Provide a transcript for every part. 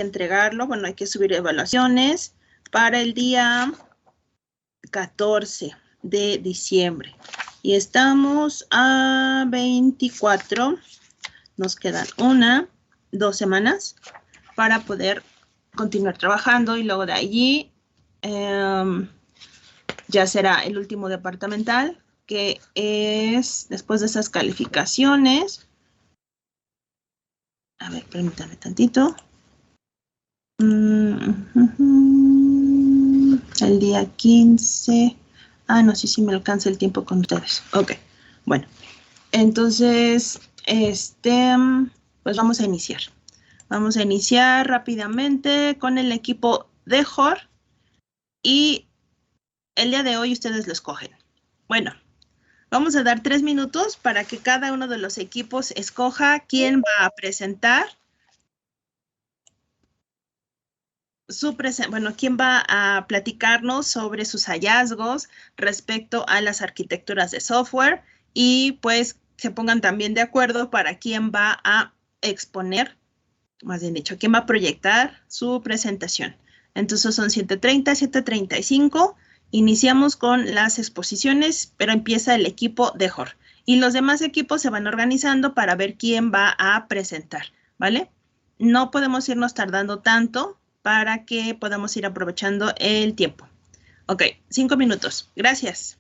entregarlo, bueno, hay que subir evaluaciones para el día 14 de diciembre. Y estamos a 24, nos quedan 2 semanas para poder continuar trabajando y luego de allí ya será el último departamental, que es después de esas calificaciones. A ver, permítanme tantito. El día 15. Ah, no, sí me alcanza el tiempo con ustedes. Ok, bueno. Entonces, pues vamos a iniciar. Vamos a iniciar rápidamente con el equipo de JOR y el día de hoy ustedes lo escogen. Bueno, vamos a dar 3 minutos para que cada uno de los equipos escoja quién va a presentar quién va a platicarnos sobre sus hallazgos respecto a las arquitecturas de software y pues se pongan también de acuerdo para quién va a exponer, más bien dicho, quién va a proyectar su presentación. Entonces son 7:30, 7:35. Iniciamos con las exposiciones, pero empieza el equipo de JOR. Y los demás equipos se van organizando para ver quién va a presentar, ¿vale? No podemos irnos tardando tanto para que podamos ir aprovechando el tiempo. Ok, 5 minutos. Gracias.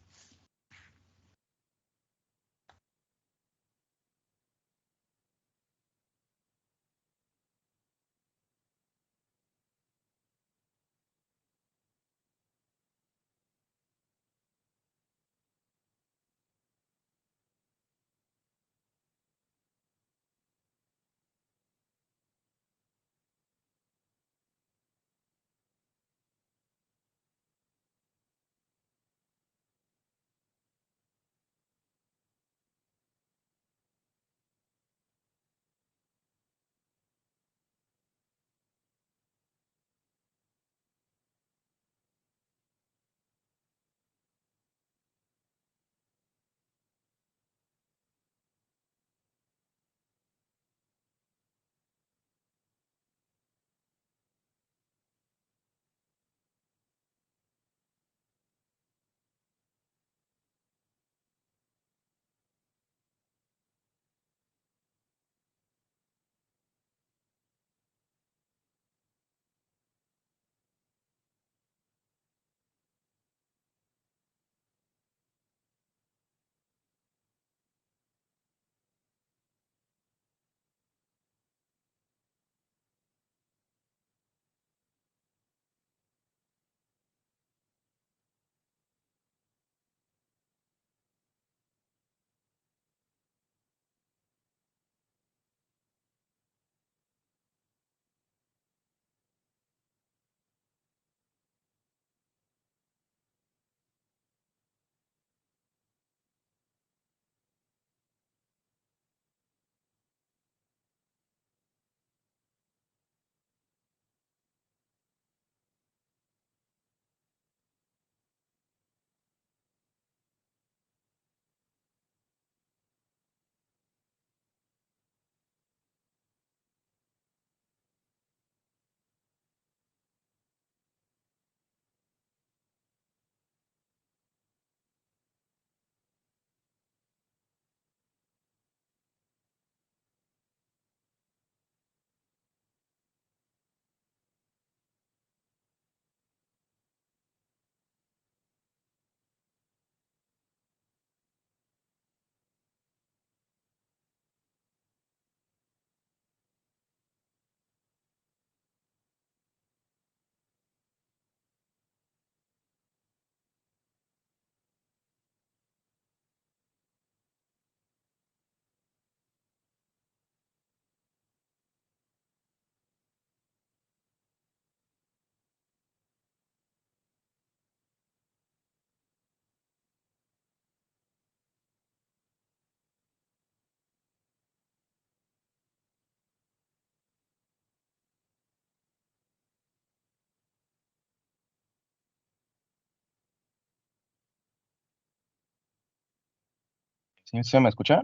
¿Sí se me escucha?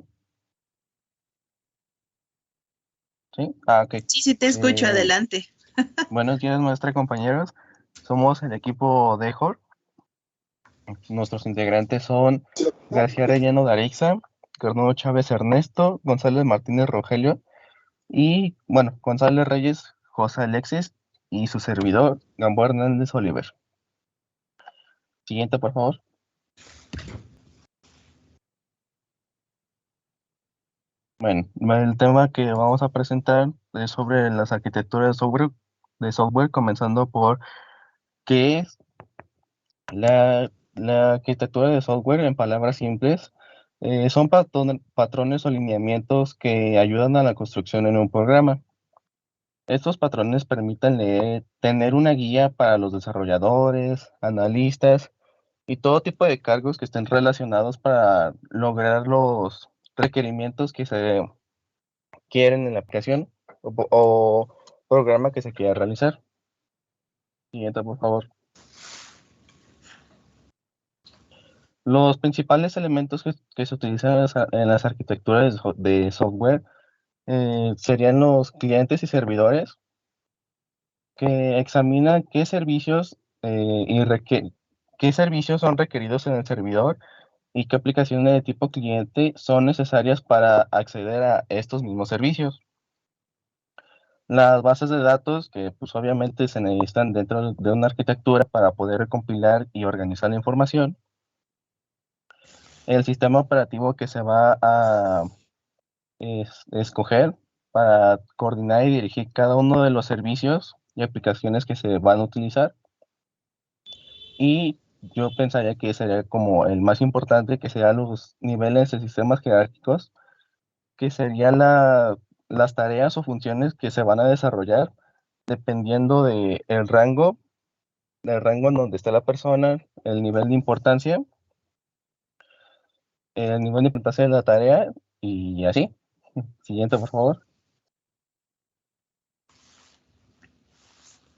¿Sí? Ah, ok. Sí, te escucho, adelante. Buenos días, maestra, compañeros. Somos el equipo de DEJOR. Nuestros integrantes son García Arellano de Arixa, Carnudo Chávez Ernesto, González Martínez Rogelio y, bueno, González Reyes José Alexis y su servidor, Gamboa Hernández Oliver. Siguiente, por favor. Bueno, el tema que vamos a presentar es sobre las arquitecturas de software, comenzando por qué es la arquitectura de software. En palabras simples, son patrones o lineamientos que ayudan a la construcción en un programa. Estos patrones permiten tener una guía para los desarrolladores, analistas y todo tipo de cargos que estén relacionados para lograr los requerimientos que se quieren en la aplicación o programa que se quiera realizar. Siguiente, por favor. Los principales elementos que se utilizan en las arquitecturas de software serían los clientes y servidores, que examinan qué servicios son requeridos en el servidor y qué aplicaciones de tipo cliente son necesarias para acceder a estos mismos servicios. Las bases de datos, que pues obviamente se necesitan dentro de una arquitectura para poder recompilar y organizar la información. El sistema operativo que se va a escoger para coordinar y dirigir cada uno de los servicios y aplicaciones que se van a utilizar. Y yo pensaría que sería como el más importante, que serían los niveles de sistemas jerárquicos, que serían las tareas o funciones que se van a desarrollar dependiendo del rango en donde está la persona, el nivel de importancia de la tarea y así. Siguiente, por favor.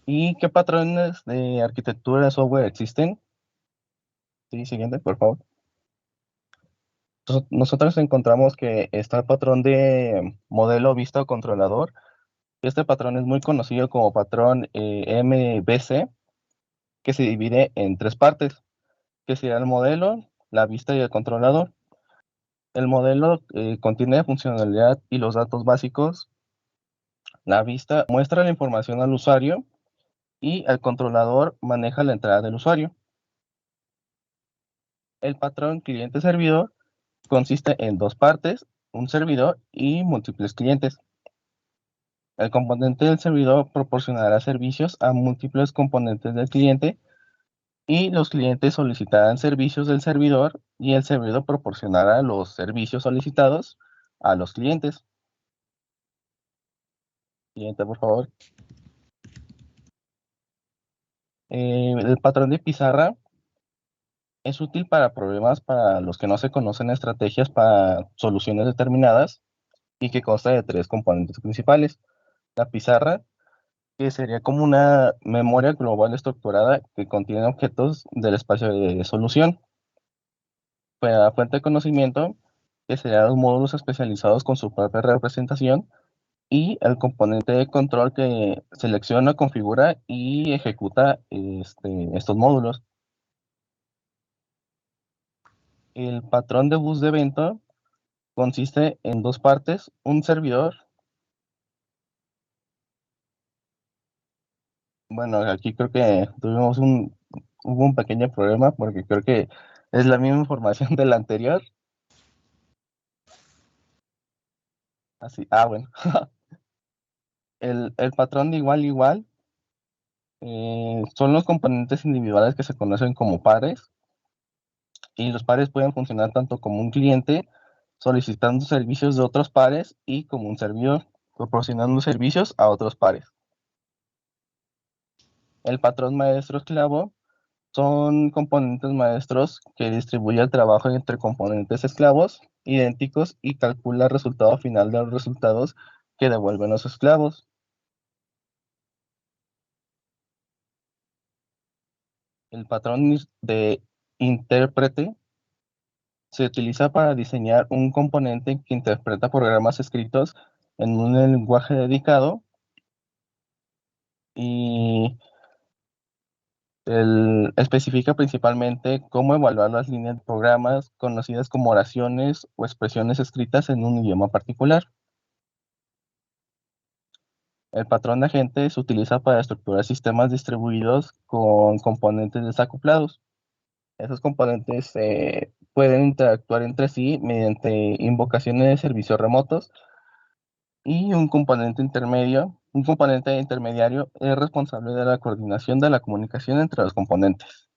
¿Y qué patrones de arquitectura de software existen? Sí, siguiente, por favor. Nosotros encontramos que está el patrón de modelo vista o controlador. Este patrón es muy conocido como patrón MVC, que se divide en tres partes, que sería el modelo, la vista y el controlador. El modelo contiene la funcionalidad y los datos básicos. La vista muestra la información al usuario y el controlador maneja la entrada del usuario. El patrón cliente-servidor consiste en dos partes, un servidor y múltiples clientes. El componente del servidor proporcionará servicios a múltiples componentes del cliente y los clientes solicitarán servicios del servidor y el servidor proporcionará los servicios solicitados a los clientes. Siguiente, por favor. El patrón de pizarra es útil para problemas para los que no se conocen estrategias para soluciones determinadas y que consta de tres componentes principales. La pizarra, que sería como una memoria global estructurada que contiene objetos del espacio de solución. La fuente de conocimiento, que serían los módulos especializados con su propia representación, y el componente de control que selecciona, configura y ejecuta estos módulos. El patrón de bus de evento consiste en dos partes, un servidor. Bueno, aquí creo que hubo un pequeño problema porque creo que es la misma información de la anterior. Así, bueno. El patrón de igual son los componentes individuales que se conocen como pares, y los pares pueden funcionar tanto como un cliente solicitando servicios de otros pares y como un servidor proporcionando servicios a otros pares. El patrón maestro-esclavo son componentes maestros que distribuyen el trabajo entre componentes esclavos idénticos y calcula el resultado final de los resultados que devuelven los esclavos. El patrón de intérprete se utiliza para diseñar un componente que interpreta programas escritos en un lenguaje dedicado y especifica principalmente cómo evaluar las líneas de programas conocidas como oraciones o expresiones escritas en un idioma particular. El patrón de agente se utiliza para estructurar sistemas distribuidos con componentes desacoplados. Esos componentes pueden interactuar entre sí mediante invocaciones de servicios remotos, y un componente intermediario es responsable de la coordinación de la comunicación entre los componentes.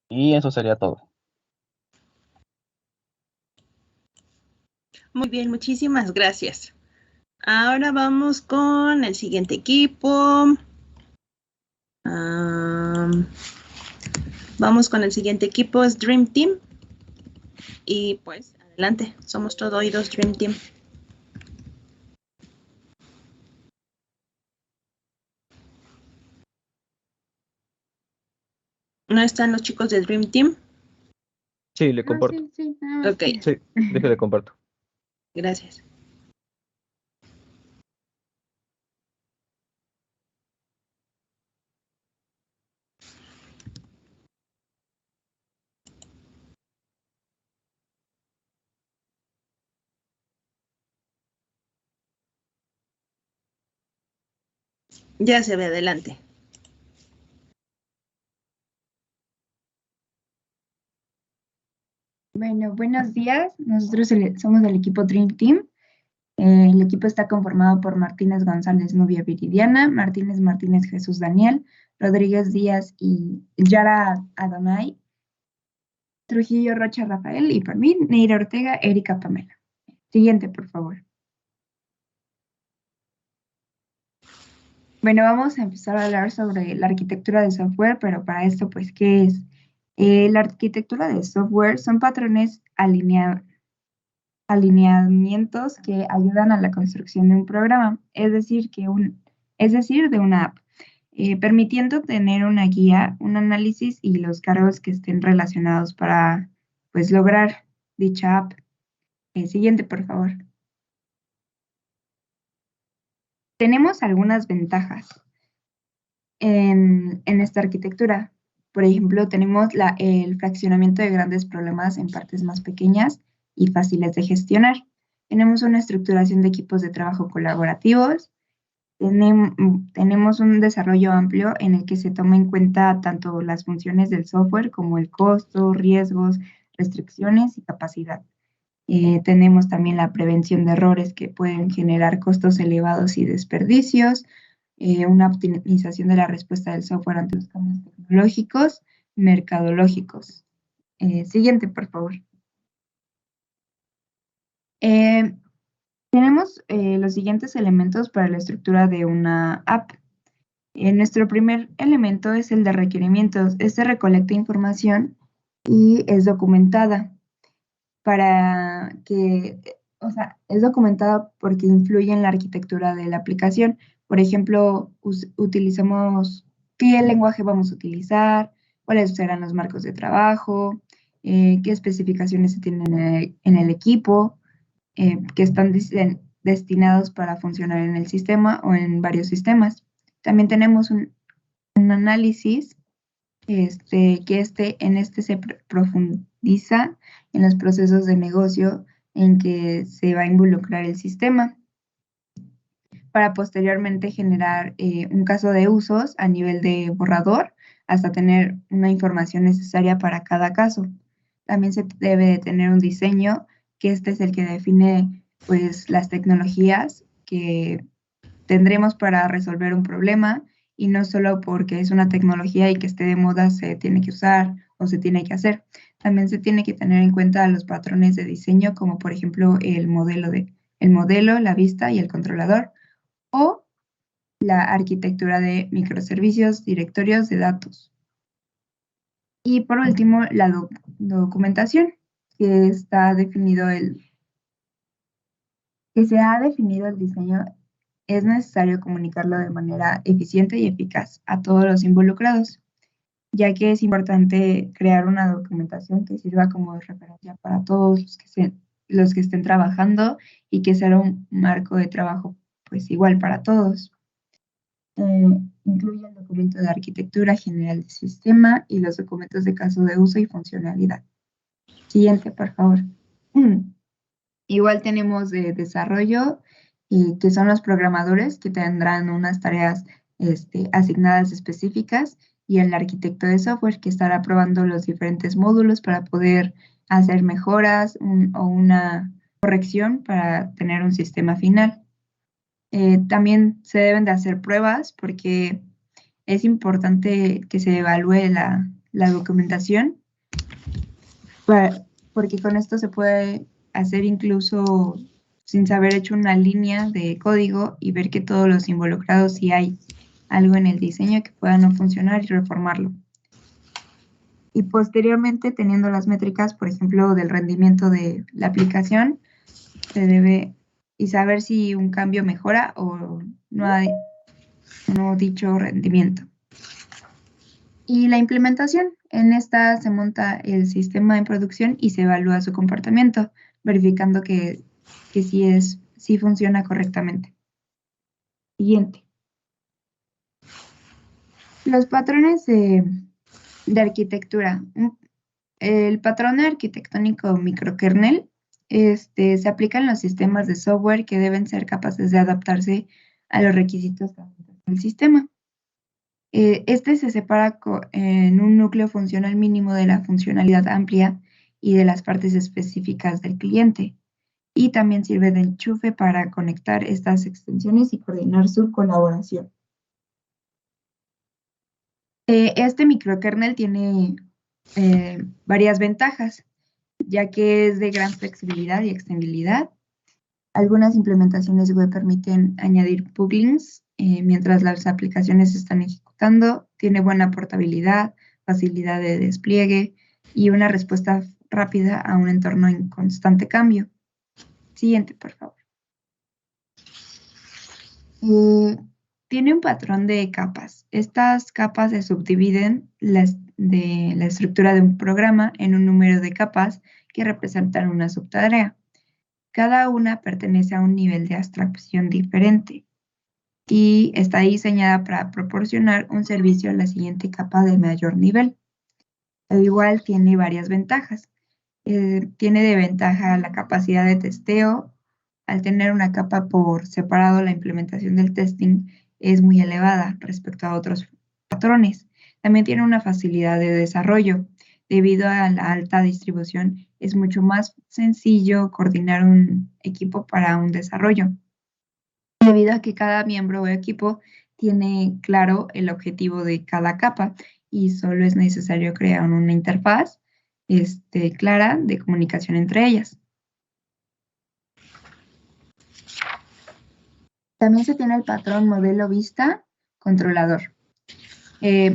Y eso sería todo. Muy bien, muchísimas gracias. Ahora vamos con el siguiente equipo. Vamos con el siguiente equipo, es Dream Team. Y pues, adelante, somos todo oídos, Dream Team. ¿No están los chicos de Dream Team? Sí, le comparto. Sí, Ok. Sí, déjale comparto. Gracias. Ya se ve, adelante. Bueno, buenos días. Nosotros somos del equipo Dream Team. El equipo está conformado por Martínez González Nubia Viridiana, Martínez Martínez Jesús Daniel, Rodríguez Díaz y Yara Adonai, Trujillo Rocha Rafael y por mí, Neira Ortega, Erika Pamela. Siguiente, por favor. Bueno, vamos a empezar a hablar sobre la arquitectura de software, pero para esto, pues, ¿qué es? La arquitectura de software son patrones alineamientos que ayudan a la construcción de un programa, es decir, de una app, permitiendo tener una guía, un análisis y los cargos que estén relacionados para, pues, lograr dicha app. Siguiente, por favor. Tenemos algunas ventajas en esta arquitectura. Por ejemplo, tenemos el fraccionamiento de grandes problemas en partes más pequeñas y fáciles de gestionar. Tenemos una estructuración de equipos de trabajo colaborativos. Tenemos un desarrollo amplio en el que se toma en cuenta tanto las funciones del software como el costo, riesgos, restricciones y capacidad. Tenemos también la prevención de errores que pueden generar costos elevados y desperdicios, una optimización de la respuesta del software ante los cambios tecnológicos, mercadológicos. Siguiente, por favor. Tenemos los siguientes elementos para la estructura de una app. Nuestro primer elemento es el de requerimientos. Este recolecta información y es documentada es documentada porque influye en la arquitectura de la aplicación. Por ejemplo, utilizamos qué lenguaje vamos a utilizar, cuáles serán los marcos de trabajo, qué especificaciones se tienen en el equipo, que están destinados para funcionar en el sistema o en varios sistemas. También tenemos un análisis que se profundiza en los procesos de negocio en que se va a involucrar el sistema para posteriormente generar un caso de usos a nivel de borrador hasta tener una información necesaria para cada caso. También se debe de tener un diseño, que este es el que define, pues, las tecnologías que tendremos para resolver un problema, y no solo porque es una tecnología y que esté de moda se tiene que usar o se tiene que hacer. También se tiene que tener en cuenta los patrones de diseño, como por ejemplo el modelo, la vista y el controlador, o la arquitectura de microservicios, directorios de datos. Y por último, la documentación, que se ha definido el diseño. Es necesario comunicarlo de manera eficiente y eficaz a todos los involucrados, ya que es importante crear una documentación que sirva como referencia para todos los que estén trabajando y que sea un marco de trabajo, pues igual para todos. Incluye el documento de arquitectura general del sistema y los documentos de caso de uso y funcionalidad. Siguiente, por favor. Igual tenemos de desarrollo, que son los programadores que tendrán unas tareas asignadas específicas, y el arquitecto de software que estará probando los diferentes módulos para poder hacer mejoras o una corrección para tener un sistema final. También se deben de hacer pruebas porque es importante que se evalúe la documentación, porque con esto se puede hacer incluso sin saber hecho una línea de código y ver que todos los involucrados, si hay algo en el diseño que pueda no funcionar, y reformarlo. Y posteriormente, teniendo las métricas, por ejemplo, del rendimiento de la aplicación, se debe y saber si un cambio mejora o no dicho rendimiento. Y la implementación, en esta se monta el sistema en producción y se evalúa su comportamiento, verificando que sí funciona correctamente. Siguiente. Los patrones de arquitectura. El patrón arquitectónico microkernel se aplica en los sistemas de software que deben ser capaces de adaptarse a los requisitos del sistema. Se separa en un núcleo funcional mínimo de la funcionalidad amplia y de las partes específicas del cliente. Y también sirve de enchufe para conectar estas extensiones y coordinar su colaboración. Este microkernel tiene varias ventajas, ya que es de gran flexibilidad y extendibilidad. Algunas implementaciones web permiten añadir plugins mientras las aplicaciones se están ejecutando. Tiene buena portabilidad, facilidad de despliegue y una respuesta rápida a un entorno en constante cambio. Siguiente, por favor. Tiene un patrón de capas. Estas capas se subdividen de la estructura de un programa en un número de capas que representan una subtarea. Cada una pertenece a un nivel de abstracción diferente y está diseñada para proporcionar un servicio a la siguiente capa de mayor nivel. Al igual, tiene varias ventajas. Tiene de ventaja la capacidad de testeo. Al tener una capa por separado, la implementación del testing es muy elevada respecto a otros patrones. También tiene una facilidad de desarrollo. Debido a la alta distribución, es mucho más sencillo coordinar un equipo para un desarrollo, debido a que cada miembro o equipo tiene claro el objetivo de cada capa y solo es necesario crear una interfaz clara de comunicación entre ellas. También se tiene el patrón modelo vista controlador.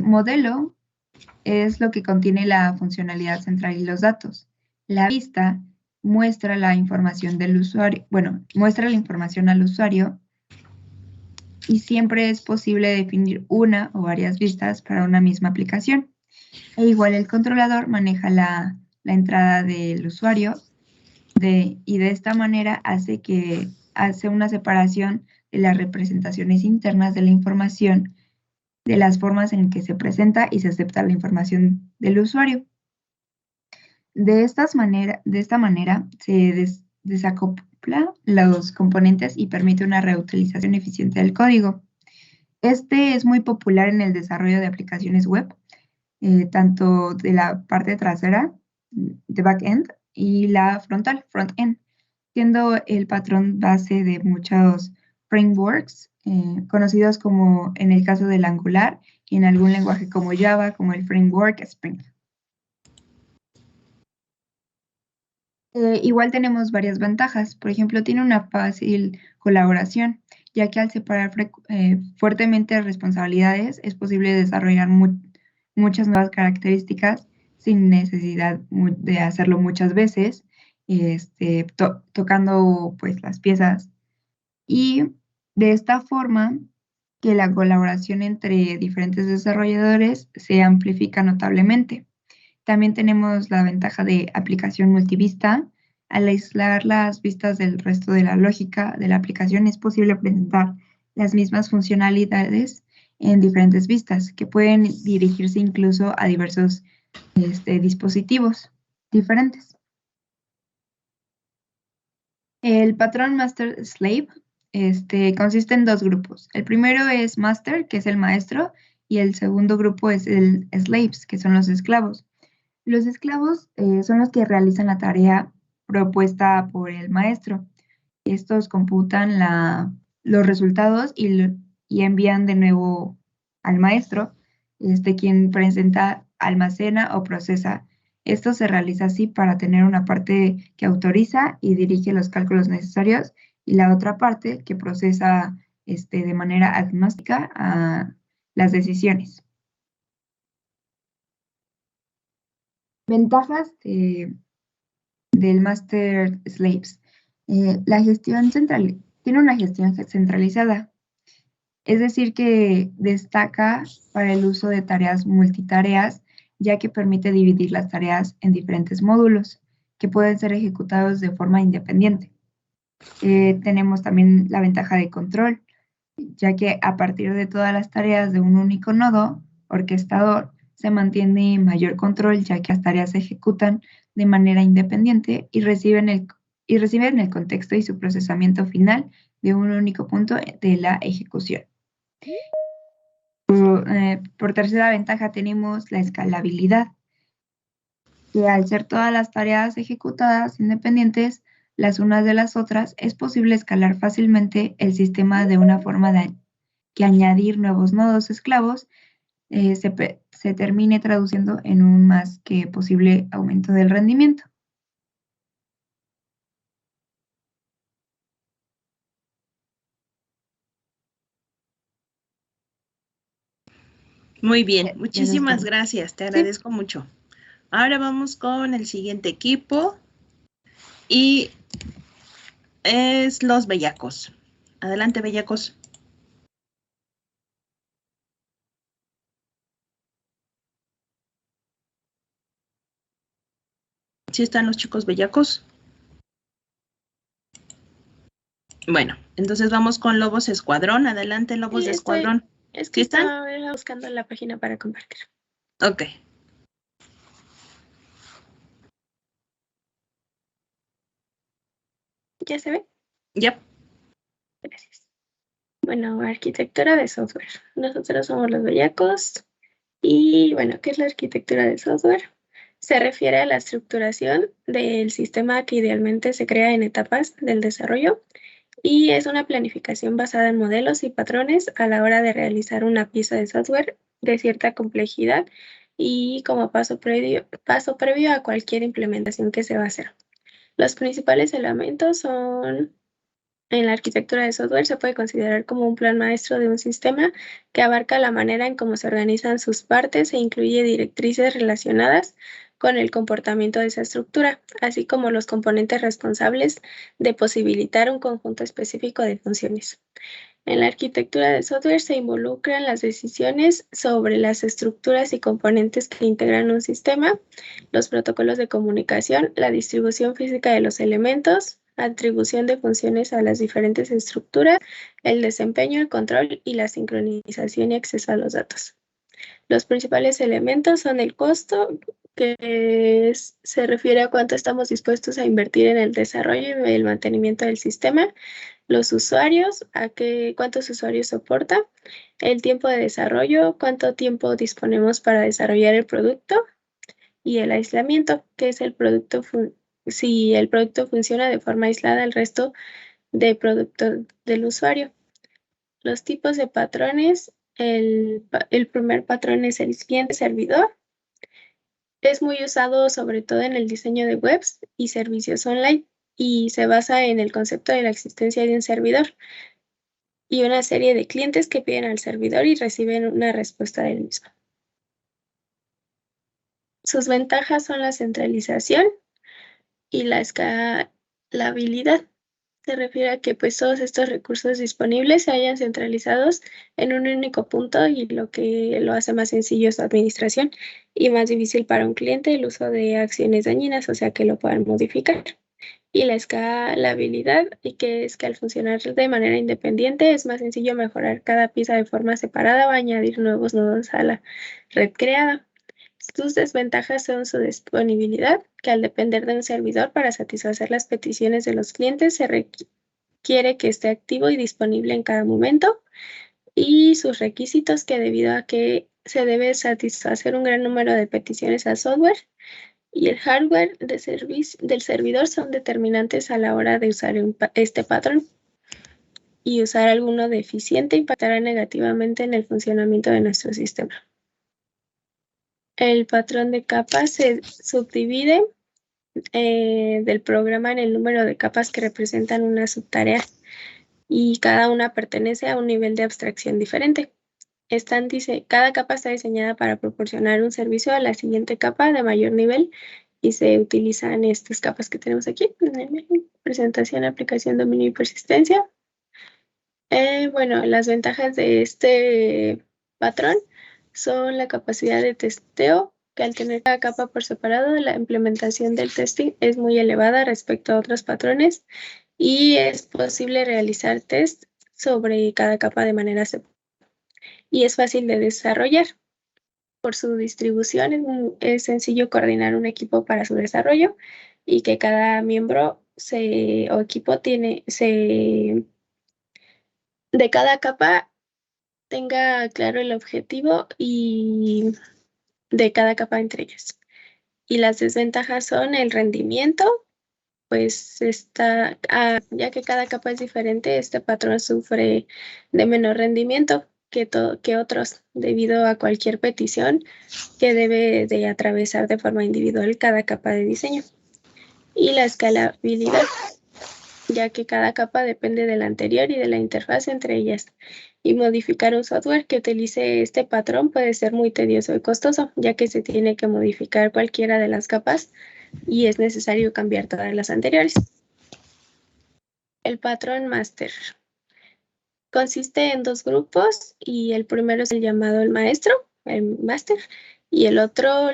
Modelo es lo que contiene la funcionalidad central y los datos. La vista muestra la información del usuario, muestra la información al usuario, y siempre es posible definir una o varias vistas para una misma aplicación. E igual el controlador maneja la entrada del usuario y de esta manera hace una separación de las representaciones internas de la información, de las formas en que se presenta y se acepta la información del usuario. De esta manera se desacopla los componentes y permite una reutilización eficiente del código. Es muy popular en el desarrollo de aplicaciones web, tanto de la parte trasera, de back-end, y la frontal, front-end, siendo el patrón base de muchos frameworks conocidos como, en el caso del Angular, y en algún lenguaje como Java, como el framework Spring. Igual tenemos varias ventajas. Por ejemplo, tiene una fácil colaboración, ya que al separar fuertemente responsabilidades es posible desarrollar muchas nuevas características sin necesidad de hacerlo muchas veces, tocando pues las piezas. Y de esta forma que la colaboración entre diferentes desarrolladores se amplifica notablemente. También tenemos la ventaja de aplicación multivista, Al aislar las vistas del resto de la lógica de la aplicación, es posible presentar las mismas funcionalidades en diferentes vistas, que pueden dirigirse incluso a diversos dispositivos diferentes. El patrón master-slave consiste en dos grupos. El primero es master, que es el maestro, y el segundo grupo es el slaves, que son los esclavos. Los esclavos son los que realizan la tarea propuesta por el maestro. Estos computan los resultados y envían de nuevo al maestro, quien presenta, almacena o procesa. Esto se realiza así para tener una parte que autoriza y dirige los cálculos necesarios y la otra parte que procesa de manera agnóstica a las decisiones. Ventajas del Master Slaves. La gestión tiene una gestión centralizada, es decir, que destaca para el uso de tareas multitareas, ya que permite dividir las tareas en diferentes módulos que pueden ser ejecutados de forma independiente. Tenemos también la ventaja de control, ya que a partir de todas las tareas de un único nodo orquestador se mantiene mayor control, ya que las tareas se ejecutan de manera independiente y reciben el contexto y su procesamiento final de un único punto de la ejecución. Por tercera ventaja tenemos la escalabilidad, que al ser todas las tareas ejecutadas independientes las unas de las otras, es posible escalar fácilmente el sistema de una forma que añadir nuevos nodos esclavos se termine traduciendo en un más que posible aumento del rendimiento. Muy bien, muchísimas gracias, te agradezco mucho. Ahora vamos con el siguiente equipo y es los bellacos. Adelante, bellacos. ¿Sí están los chicos bellacos? Bueno, entonces vamos con Lobos Escuadrón. Adelante, Lobos de Escuadrón. Es que ¿Sí están? estaba buscando la página para compartir. Ok. ¿Ya se ve? Yep. Gracias. Bueno, arquitectura de software. Nosotros somos los bellacos. Y bueno, ¿qué es la arquitectura de software? Se refiere a la estructuración del sistema que idealmente se crea en etapas del desarrollo y es una planificación basada en modelos y patrones a la hora de realizar una pieza de software de cierta complejidad y como paso previo a cualquier implementación que se va a hacer. Los principales elementos son, en la arquitectura de software se puede considerar como un plan maestro de un sistema que abarca la manera en cómo se organizan sus partes e incluye directrices relacionadas con el comportamiento de esa estructura, así como los componentes responsables de posibilitar un conjunto específico de funciones. En la arquitectura de software se involucran las decisiones sobre las estructuras y componentes que integran un sistema, los protocolos de comunicación, la distribución física de los elementos, atribución de funciones a las diferentes estructuras, el desempeño, el control y la sincronización y acceso a los datos. Los principales elementos son el costo, que se refiere a cuánto estamos dispuestos a invertir en el desarrollo y el mantenimiento del sistema, los usuarios, cuántos usuarios soporta, el tiempo de desarrollo, cuánto tiempo disponemos para desarrollar el producto, y el aislamiento, que es el producto, si el producto funciona de forma aislada al resto de productos del usuario. Los tipos de patrones, el primer patrón es el cliente-servidor. Es muy usado sobre todo en el diseño de webs y servicios online y se basa en el concepto de la existencia de un servidor y una serie de clientes que piden al servidor y reciben una respuesta del mismo. Sus ventajas son la centralización y la escalabilidad. Se refiere a que pues todos estos recursos disponibles se hayan centralizados en un único punto y lo que lo hace más sencillo es su administración y más difícil para un cliente el uso de acciones dañinas, o sea que lo puedan modificar. Y la escalabilidad, y que es que al funcionar de manera independiente es más sencillo mejorar cada pieza de forma separada o añadir nuevos nodos a la red creada. Sus desventajas son su disponibilidad, que al depender de un servidor para satisfacer las peticiones de los clientes se requiere que esté activo y disponible en cada momento, y sus requisitos, que debido a que se debe satisfacer un gran número de peticiones al software y el hardware del servidor, son determinantes a la hora de usar este patrón, y usar alguno deficiente impactará negativamente en el funcionamiento de nuestro sistema. El patrón de capas se subdivide del programa en el número de capas que representan una subtarea, y cada una pertenece a un nivel de abstracción diferente. Cada capa está diseñada para proporcionar un servicio a la siguiente capa de mayor nivel, y se utilizan estas capas que tenemos aquí: presentación, aplicación, dominio y persistencia. Bueno, las ventajas de este patrón son la capacidad de testeo, que al tener cada capa por separado, la implementación del testing es muy elevada respecto a otros patrones, y es posible realizar test sobre cada capa de manera separada. Y es fácil de desarrollar. Por su distribución es sencillo coordinar un equipo para su desarrollo, y que cada miembro o equipo de cada capa tenga claro el objetivo y de cada capa entre ellas. Y las desventajas son el rendimiento, pues ya que cada capa es diferente, este patrón sufre de menor rendimiento que otros, debido a cualquier petición que debe de atravesar de forma individual cada capa de diseño. Y la escalabilidad, ya que cada capa depende de la anterior y de la interfaz entre ellas, y modificar un software que utilice este patrón puede ser muy tedioso y costoso, ya que se tiene que modificar cualquiera de las capas y es necesario cambiar todas las anteriores. El patrón máster consiste en dos grupos, y el primero es el llamado el maestro, el máster, y el otro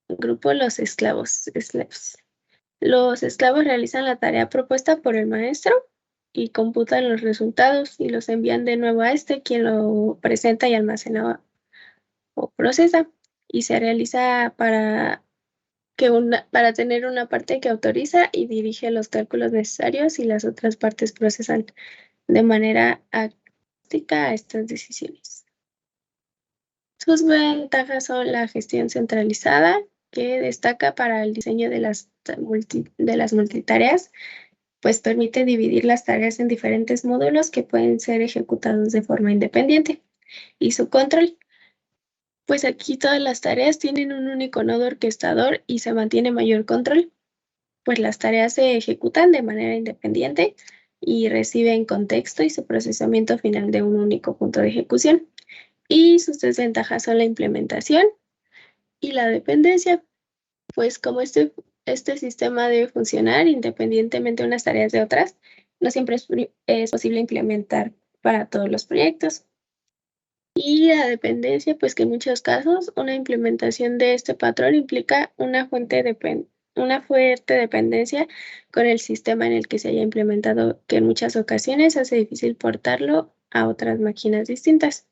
grupo los esclavos, slaves. Los esclavos realizan la tarea propuesta por el maestro y computan los resultados y los envían de nuevo a quien lo presenta y almacena o procesa, y se realiza para tener una parte que autoriza y dirige los cálculos necesarios, y las otras partes procesan de manera acrítica estas decisiones. Sus ventajas son la gestión centralizada, que destaca para el diseño de las multitareas, pues permite dividir las tareas en diferentes módulos que pueden ser ejecutados de forma independiente. Y su control, pues aquí todas las tareas tienen un único nodo orquestador y se mantiene mayor control, pues las tareas se ejecutan de manera independiente y reciben contexto y su procesamiento final de un único punto de ejecución. Y sus desventajas son la implementación y la dependencia, pues como este sistema debe funcionar independientemente unas tareas de otras, no siempre es posible implementar para todos los proyectos. Y la dependencia, pues que en muchos casos una implementación de este patrón implica una fuerte dependencia con el sistema en el que se haya implementado, que en muchas ocasiones hace difícil portarlo a otras máquinas distintas.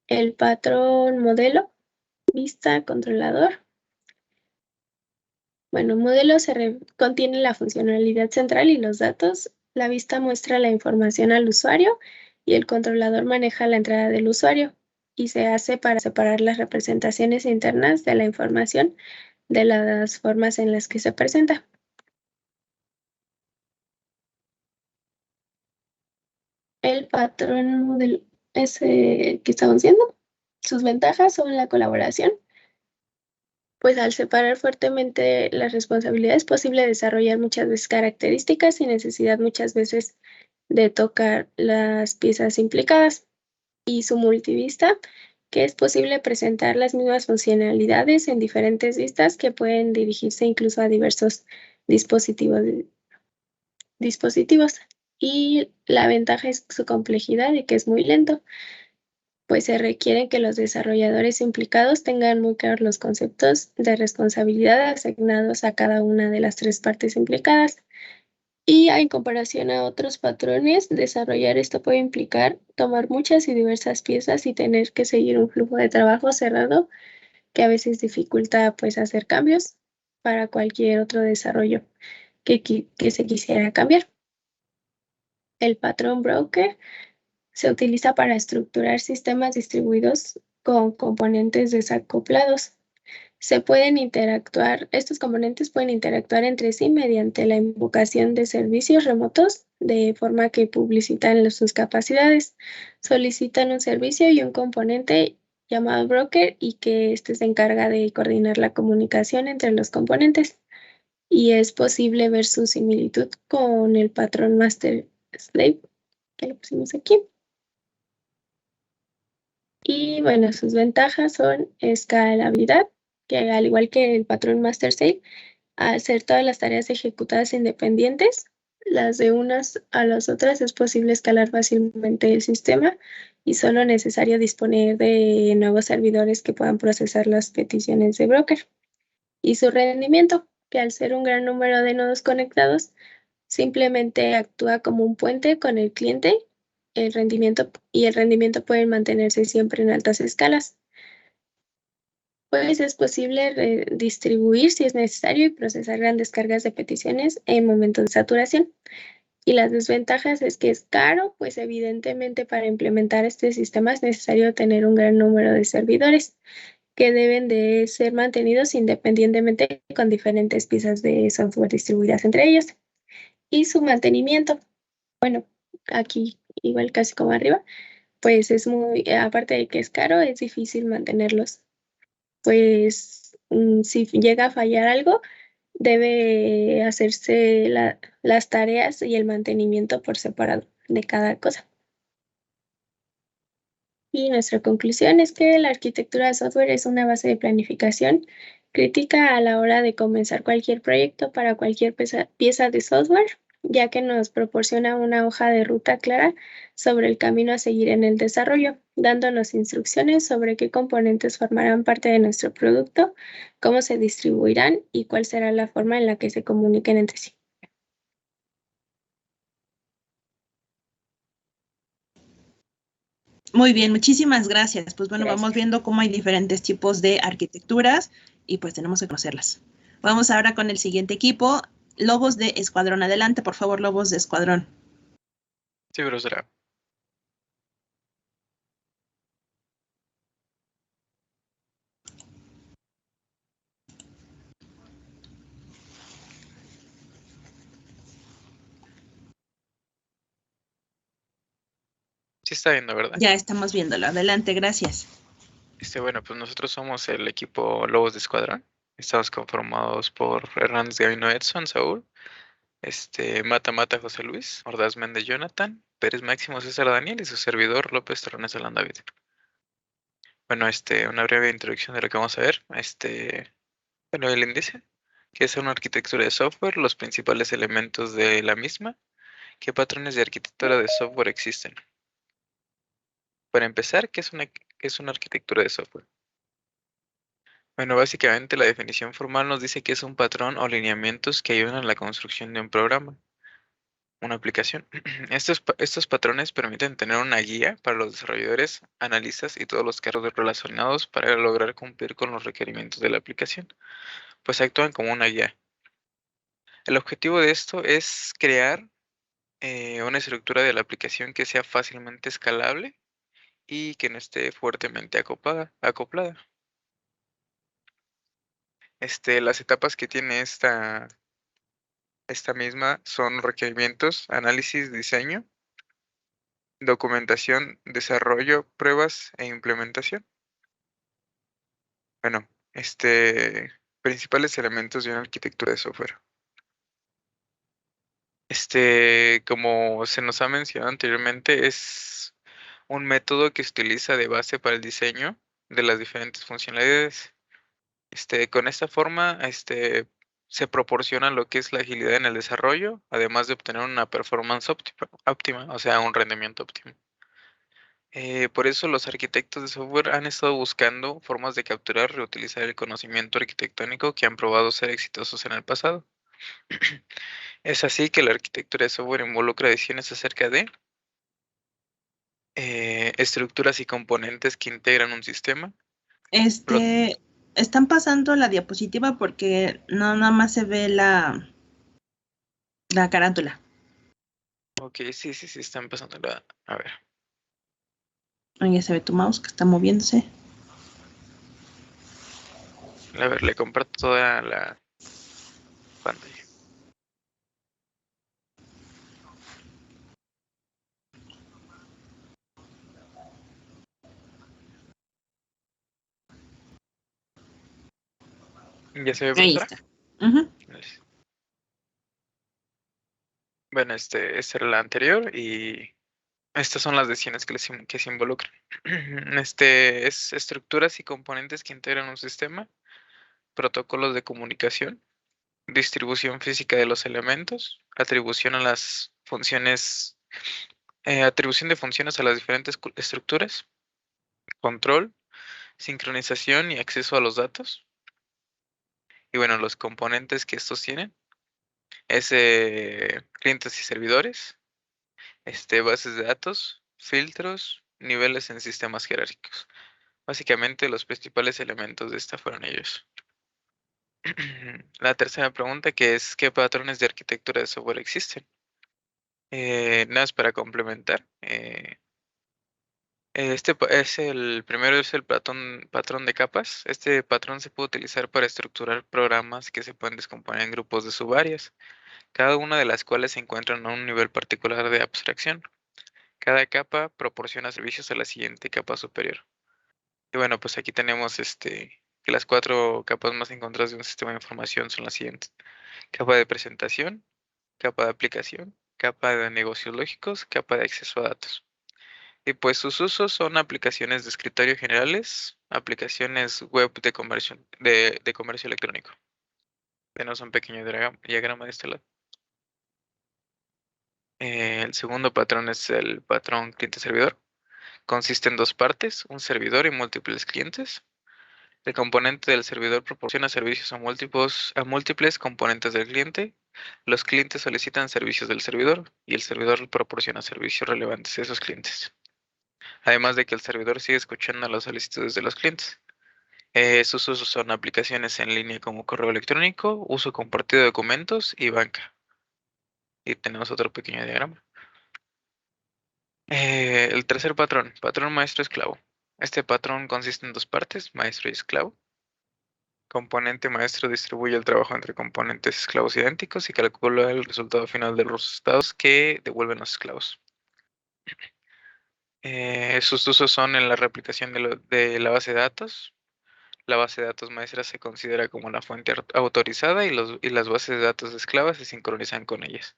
El patrón modelo, vista, controlador. Bueno, modelo contiene la funcionalidad central y los datos. La vista muestra la información al usuario y el controlador maneja la entrada del usuario, y se hace para separar las representaciones internas de la información de las formas en las que se presenta. El patrón modelo es que estamos viendo. Sus ventajas son la colaboración, pues al separar fuertemente las responsabilidades es posible desarrollar muchas veces características sin necesidad muchas veces de tocar las piezas implicadas. Y su multivista, que es posible presentar las mismas funcionalidades en diferentes vistas que pueden dirigirse incluso a diversos dispositivos. Y la ventaja es su complejidad y que es muy lento, pues se requiere que los desarrolladores implicados tengan muy claros los conceptos de responsabilidad asignados a cada una de las 3 partes implicadas. Y en comparación a otros patrones, desarrollar esto puede implicar tomar muchas y diversas piezas y tener que seguir un flujo de trabajo cerrado que a veces dificulta pues hacer cambios para cualquier otro desarrollo que se quisiera cambiar. El patrón broker se utiliza para estructurar sistemas distribuidos con componentes desacoplados. Estos componentes pueden interactuar entre sí mediante la invocación de servicios remotos, de forma que publicitan sus capacidades, solicitan un servicio y un componente llamado broker y que éste se encarga de coordinar la comunicación entre los componentes. Y es posible ver su similitud con el patrón master-slave, que lo pusimos aquí. Y bueno, sus ventajas son escalabilidad, que al igual que el patrón master-slave, al hacer todas las tareas ejecutadas independientes, las de unas a las otras, es posible escalar fácilmente el sistema y solo necesario disponer de nuevos servidores que puedan procesar las peticiones de broker. Y su rendimiento, que al ser un gran número de nodos conectados, simplemente actúa como un puente con el cliente. El rendimiento puede mantenerse siempre en altas escalas. Pues es posible distribuir si es necesario y procesar grandes cargas de peticiones en momentos de saturación. Y las desventajas es que es caro, pues evidentemente para implementar este sistema es necesario tener un gran número de servidores que deben de ser mantenidos independientemente con diferentes piezas de software distribuidas entre ellos. Y su mantenimiento, bueno, aquí igual casi como arriba, pues es aparte de que es caro, es difícil mantenerlos. Pues si llega a fallar algo, debe hacerse las tareas y el mantenimiento por separado de cada cosa. Y nuestra conclusión es que la arquitectura de software es una base de planificación crítica a la hora de comenzar cualquier proyecto para cualquier pieza de software, ya que nos proporciona una hoja de ruta clara sobre el camino a seguir en el desarrollo, dándonos instrucciones sobre qué componentes formarán parte de nuestro producto, cómo se distribuirán y cuál será la forma en la que se comuniquen entre sí. Muy bien, muchísimas gracias. Pues bueno, Gracias. vamos viendo cómo hay diferentes tipos de arquitecturas y pues tenemos que conocerlas. Vamos ahora con el siguiente equipo, Lobos de Escuadrón. Adelante, por favor, Lobos de Escuadrón. Sí, grosera. Sí está viendo, ¿verdad? Ya estamos viéndolo. Adelante, gracias. Bueno, pues nosotros somos el equipo Lobos de Escuadrón. Estamos conformados por Hernández Gavino Edson, Saúl, Mata José Luis, Ordaz Méndez Jonathan, Pérez Máximo César Daniel y su servidor López Torres Alán David. Bueno, una breve introducción de lo que vamos a ver. Bueno, el índice, que es una arquitectura de software, los principales elementos de la misma, qué patrones de arquitectura de software existen. Para empezar, ¿qué es una arquitectura de software? Bueno, básicamente la definición formal nos dice que es un patrón o lineamientos que ayudan a la construcción de un programa, una aplicación. Estos patrones permiten tener una guía para los desarrolladores, analistas y todos los cargos relacionados para lograr cumplir con los requerimientos de la aplicación, pues actúan como una guía. El objetivo de esto es crear una estructura de la aplicación que sea fácilmente escalable y que no esté fuertemente acoplada. Las etapas que tiene esta misma son requerimientos, análisis, diseño, documentación, desarrollo, pruebas e implementación. Bueno, principales elementos de una arquitectura de software. Como se nos ha mencionado anteriormente, es un método que se utiliza de base para el diseño de las diferentes funcionalidades. Con esta forma, se proporciona lo que es la agilidad en el desarrollo, además de obtener una performance óptima, o sea, un rendimiento óptimo. Por eso los arquitectos de software han estado buscando formas de capturar y reutilizar el conocimiento arquitectónico que han probado ser exitosos en el pasado. Es así que la arquitectura de software involucra decisiones acerca de estructuras y componentes que integran un sistema. Están pasando la diapositiva porque no nada más se ve la carátula. Ok, sí, están pasando la... A ver. Ahí ya se ve tu mouse que está moviéndose. A ver, le comparto toda la pantalla. ¿Ya se ve, Ahí profesora? está. Ujú. Gracias. Bueno, esta era la anterior y estas son las decisiones que se involucran. Es estructuras y componentes que integran un sistema, protocolos de comunicación, distribución física de los elementos, atribución a las funciones, atribución de funciones a las diferentes estructuras, control, sincronización y acceso a los datos. Y bueno, los componentes que estos tienen es clientes y servidores, bases de datos, filtros, niveles en sistemas jerárquicos. Básicamente los principales elementos de esta fueron ellos. La tercera pregunta, que es ¿qué patrones de arquitectura de software existen? Nada más para complementar. El primero es el patrón de capas. Este patrón se puede utilizar para estructurar programas que se pueden descomponer en grupos de subáreas, cada una de las cuales se encuentran a un nivel particular de abstracción. Cada capa proporciona servicios a la siguiente capa superior. Y bueno, pues aquí tenemos que las 4 capas más encontradas de un sistema de información son las siguientes: capa de presentación, capa de aplicación, capa de negocios lógicos, capa de acceso a datos. Y pues sus usos son aplicaciones de escritorio generales, aplicaciones web de comercio, de comercio electrónico. Tenemos un pequeño diagrama de este lado. El segundo patrón es el patrón cliente-servidor. Consiste en 2 partes, un servidor y múltiples clientes. El componente del servidor proporciona servicios a múltiples componentes del cliente. Los clientes solicitan servicios del servidor y el servidor proporciona servicios relevantes a esos clientes. Además de que el servidor sigue escuchando las solicitudes de los clientes. Sus usos son aplicaciones en línea como correo electrónico, uso compartido de documentos y banca. Y tenemos otro pequeño diagrama. El tercer patrón maestro-esclavo. Este patrón consiste en 2 partes, maestro y esclavo. Componente maestro distribuye el trabajo entre componentes esclavos idénticos y calcula el resultado final de los resultados que devuelven los esclavos. Sus usos son en la replicación de la base de datos. La base de datos maestra se considera como la fuente autorizada y las bases de datos esclavas se sincronizan con ellas.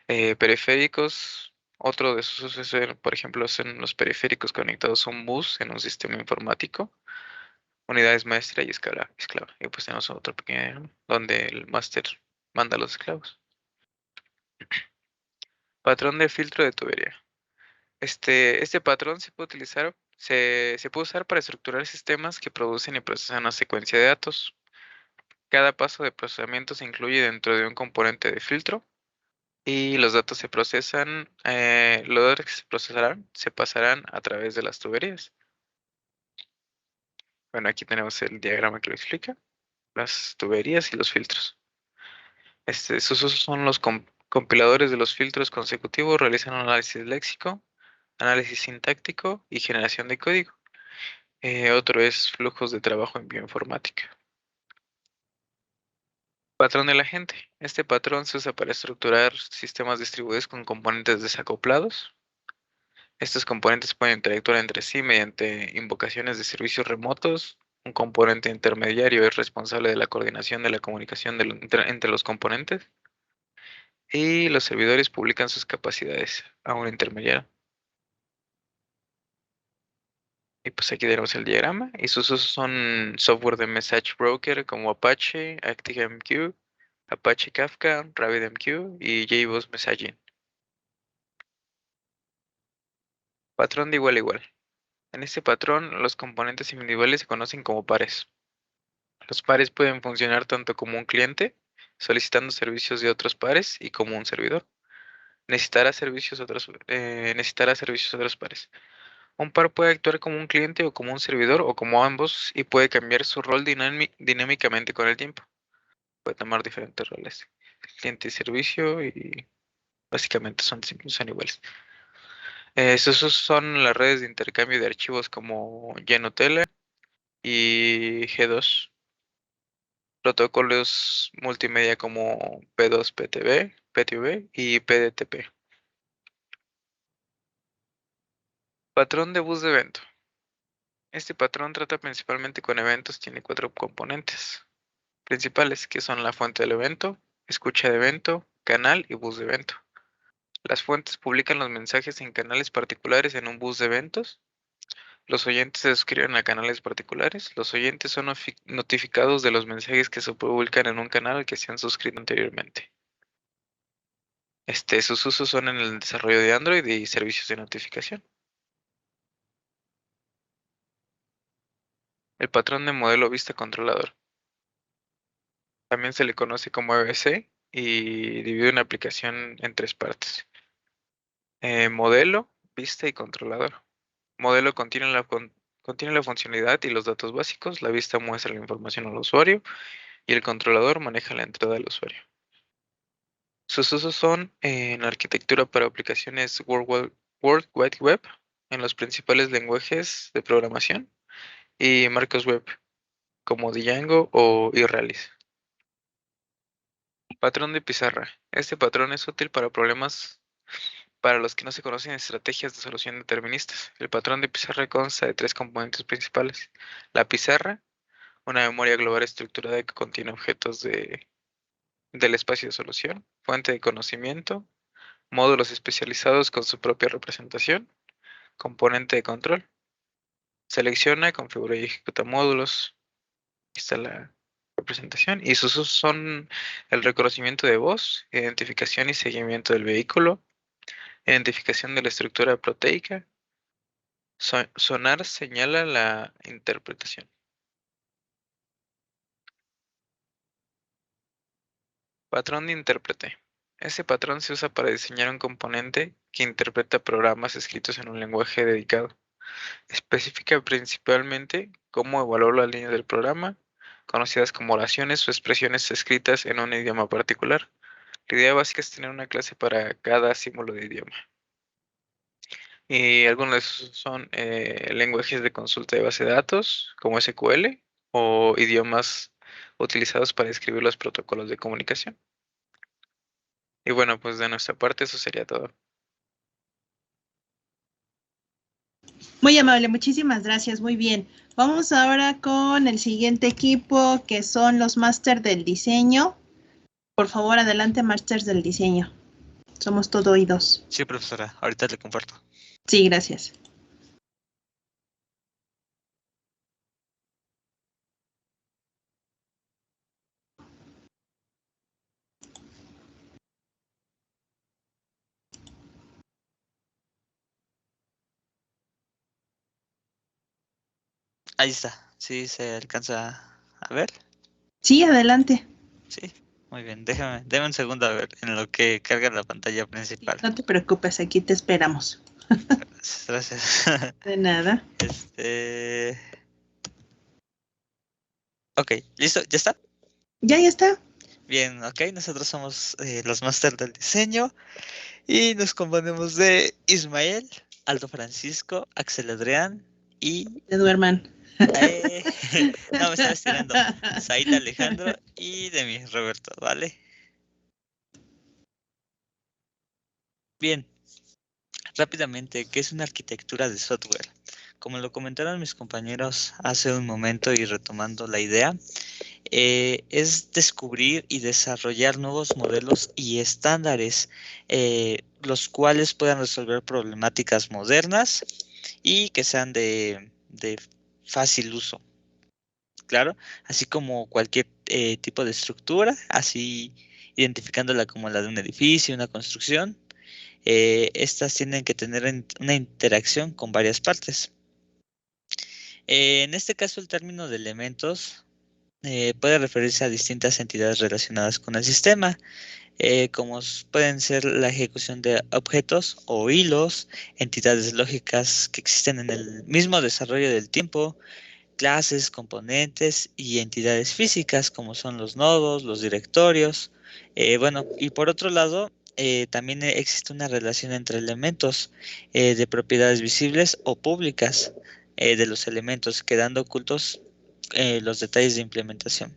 Periféricos. Otro de sus usos es, por ejemplo, son los periféricos conectados a un bus en un sistema informático. Unidades maestra y esclava. Y pues tenemos otro pequeño diagrama donde el máster manda a los esclavos. Patrón de filtro de tubería. Este patrón se puede utilizar, se puede usar para estructurar sistemas que producen y procesan una secuencia de datos. Cada paso de procesamiento se incluye dentro de un componente de filtro y los datos se procesan, los datos que se procesarán se pasarán a través de las tuberías. Bueno, aquí tenemos el diagrama que lo explica, las tuberías y los filtros. Sus usos son los compiladores de los filtros consecutivos, realizan un análisis léxico, análisis sintáctico y generación de código. Otro es flujos de trabajo en bioinformática. Patrón de la gente. Este patrón se usa para estructurar sistemas distribuidos con componentes desacoplados. Estos componentes pueden interactuar entre sí mediante invocaciones de servicios remotos. Un componente intermediario es responsable de la coordinación de la comunicación entre los componentes. Y los servidores publican sus capacidades a un intermediario. Y pues aquí tenemos el diagrama. Y sus usos son software de message broker como Apache, ActiveMQ, Apache Kafka, RabbitMQ y JBoss Messaging. Patrón de igual a igual. En este patrón, los componentes individuales se conocen como pares. Los pares pueden funcionar tanto como un cliente, solicitando servicios de otros pares, y como un servidor. Necesitará servicios otros pares. Un par puede actuar como un cliente o como un servidor o como ambos, y puede cambiar su rol dinámicamente con el tiempo. Puede tomar diferentes roles. Cliente y servicio, y básicamente son iguales. Esos son las redes de intercambio de archivos como GNU-Tela y G2. Protocolos multimedia como P2PTV, PTV y PDTP. Patrón de bus de evento. Este patrón trata principalmente con eventos, tiene 4 componentes principales, que son la fuente del evento, escucha de evento, canal y bus de evento. Las fuentes publican los mensajes en canales particulares en un bus de eventos. Los oyentes se suscriben a canales particulares. Los oyentes son notificados de los mensajes que se publican en un canal al que se han suscrito anteriormente. Sus usos son en el desarrollo de Android y servicios de notificación. El patrón de modelo vista controlador. También se le conoce como EVC y divide una aplicación en 3 partes. Modelo, vista y controlador. Modelo contiene la funcionalidad y los datos básicos. La vista muestra la información al usuario y el controlador maneja la entrada del usuario. Sus usos son en arquitectura para aplicaciones World Wide Web, en los principales lenguajes de programación y marcos web como Django o Irralis. Patrón de pizarra. Este patrón es útil para problemas para los que no se conocen estrategias de solución deterministas. El patrón de pizarra consta de 3 componentes principales. La pizarra, una memoria global estructurada que contiene objetos del espacio de solución, fuente de conocimiento, módulos especializados con su propia representación, componente de control. Selecciona, configura y ejecuta módulos. Aquí está la representación. Y sus usos son el reconocimiento de voz, identificación y seguimiento del vehículo, identificación de la estructura proteica. Sonar señala la interpretación. Patrón de intérprete. Este patrón se usa para diseñar un componente que interpreta programas escritos en un lenguaje dedicado. Especifica principalmente cómo evaluar las líneas del programa, conocidas como oraciones o expresiones escritas en un idioma particular. La idea básica es tener una clase para cada símbolo de idioma. Y algunos de esos son lenguajes de consulta de base de datos, como SQL, o idiomas utilizados para escribir los protocolos de comunicación. Y bueno, pues de nuestra parte eso sería todo. Muy amable, muchísimas gracias, muy bien. Vamos ahora con el siguiente equipo, que son los máster del diseño. Por favor, adelante, másters del diseño. Somos todo oídos. Sí, profesora, ahorita le comparto. Sí, gracias. Ahí está, sí se alcanza a ver. Sí, adelante. Sí, muy bien, déme un segundo a ver en lo que carga la pantalla principal. No te preocupes, aquí te esperamos. Gracias. De nada. Ok, ¿listo? ¿Ya está? Ya está. Bien, ok, nosotros somos los máster del diseño y nos componemos de Ismael, Aldo Francisco, Axel Adrián y... Te duerman. No, me estaba estirando. Said Alejandro y de mí, Roberto, ¿vale? Bien, rápidamente, ¿qué es una arquitectura de software? Como lo comentaron mis compañeros hace un momento y retomando la idea, es descubrir y desarrollar nuevos modelos y estándares, los cuales puedan resolver problemáticas modernas y que sean de fácil uso. Claro, así como cualquier tipo de estructura, así identificándola como la de un edificio, una construcción. Estas tienen que tener una interacción con varias partes. En este caso, el término de elementos puede referirse a distintas entidades relacionadas con el sistema, como pueden ser la ejecución de objetos o hilos, entidades lógicas que existen en el mismo desarrollo del tiempo, clases, componentes y entidades físicas como son los nodos, los directorios. Bueno, y por otro lado, también existe una relación entre elementos de propiedades visibles o públicas de los elementos, quedando ocultos los detalles de implementación.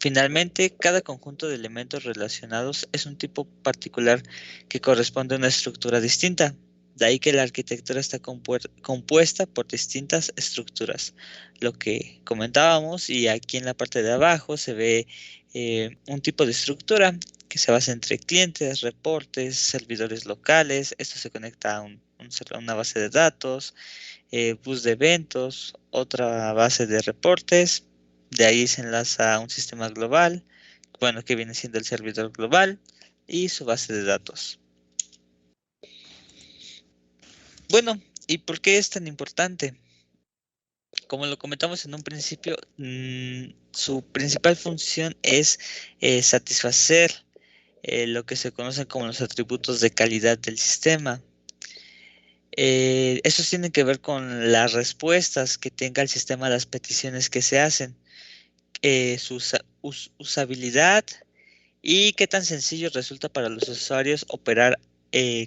Finalmente, cada conjunto de elementos relacionados es un tipo particular que corresponde a una estructura distinta. De ahí que la arquitectura está compuesta por distintas estructuras. Lo que comentábamos, y aquí en la parte de abajo se ve un tipo de estructura que se basa entre clientes, reportes, servidores locales. Esto se conecta a una base de datos, bus de eventos, otra base de reportes. De ahí se enlaza a un sistema global, bueno, que viene siendo el servidor global y su base de datos. Bueno, ¿y por qué es tan importante? Como lo comentamos en un principio, su principal función es satisfacer lo que se conocen como los atributos de calidad del sistema. Estos tienen que ver con las respuestas que tenga el sistema a las peticiones que se hacen, su usabilidad y qué tan sencillo resulta para los usuarios operar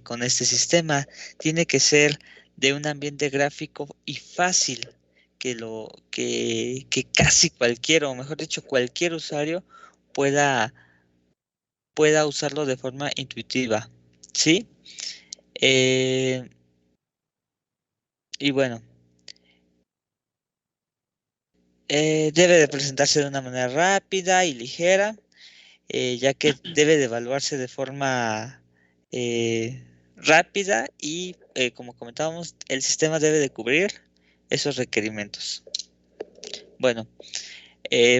con este sistema. Tiene que ser de un ambiente gráfico y fácil, que casi cualquiera, o mejor dicho, cualquier usuario pueda usarlo de forma intuitiva, ¿sí? Y bueno, debe de presentarse de una manera rápida y ligera, ya que debe de evaluarse de forma rápida y, como comentábamos, el sistema debe de cubrir esos requerimientos. Bueno,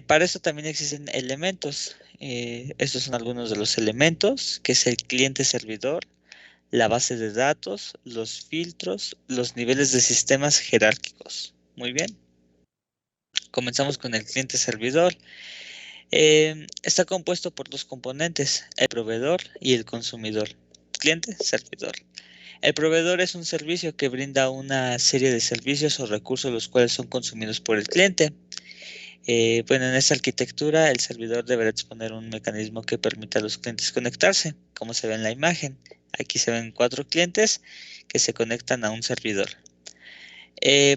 para eso también existen elementos. Estos son algunos de los elementos, que es el cliente servidor, la base de datos, los filtros, los niveles de sistemas jerárquicos. Muy bien. Comenzamos con el cliente servidor. Está compuesto por dos componentes, el proveedor y el consumidor. Cliente, servidor. El proveedor es un servicio que brinda una serie de servicios o recursos los cuales son consumidos por el cliente. Bueno, en esta arquitectura el servidor deberá exponer un mecanismo que permita a los clientes conectarse, como se ve en la imagen. Aquí se ven 4 clientes que se conectan a un servidor.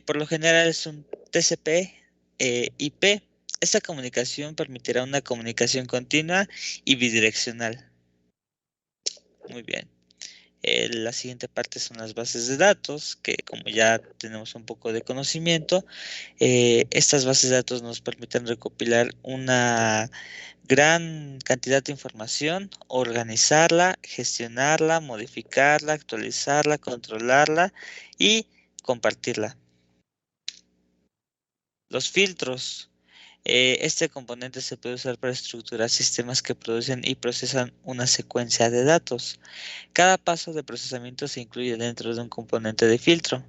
Por lo general es un TCP/IP. Esta comunicación permitirá una comunicación continua y bidireccional. Muy bien. La siguiente parte son las bases de datos, que como ya tenemos un poco de conocimiento, estas bases de datos nos permiten recopilar una gran cantidad de información, organizarla, gestionarla, modificarla, actualizarla, controlarla y compartirla. Los filtros. Este componente se puede usar para estructurar sistemas que producen y procesan una secuencia de datos. Cada paso de procesamiento se incluye dentro de un componente de filtro.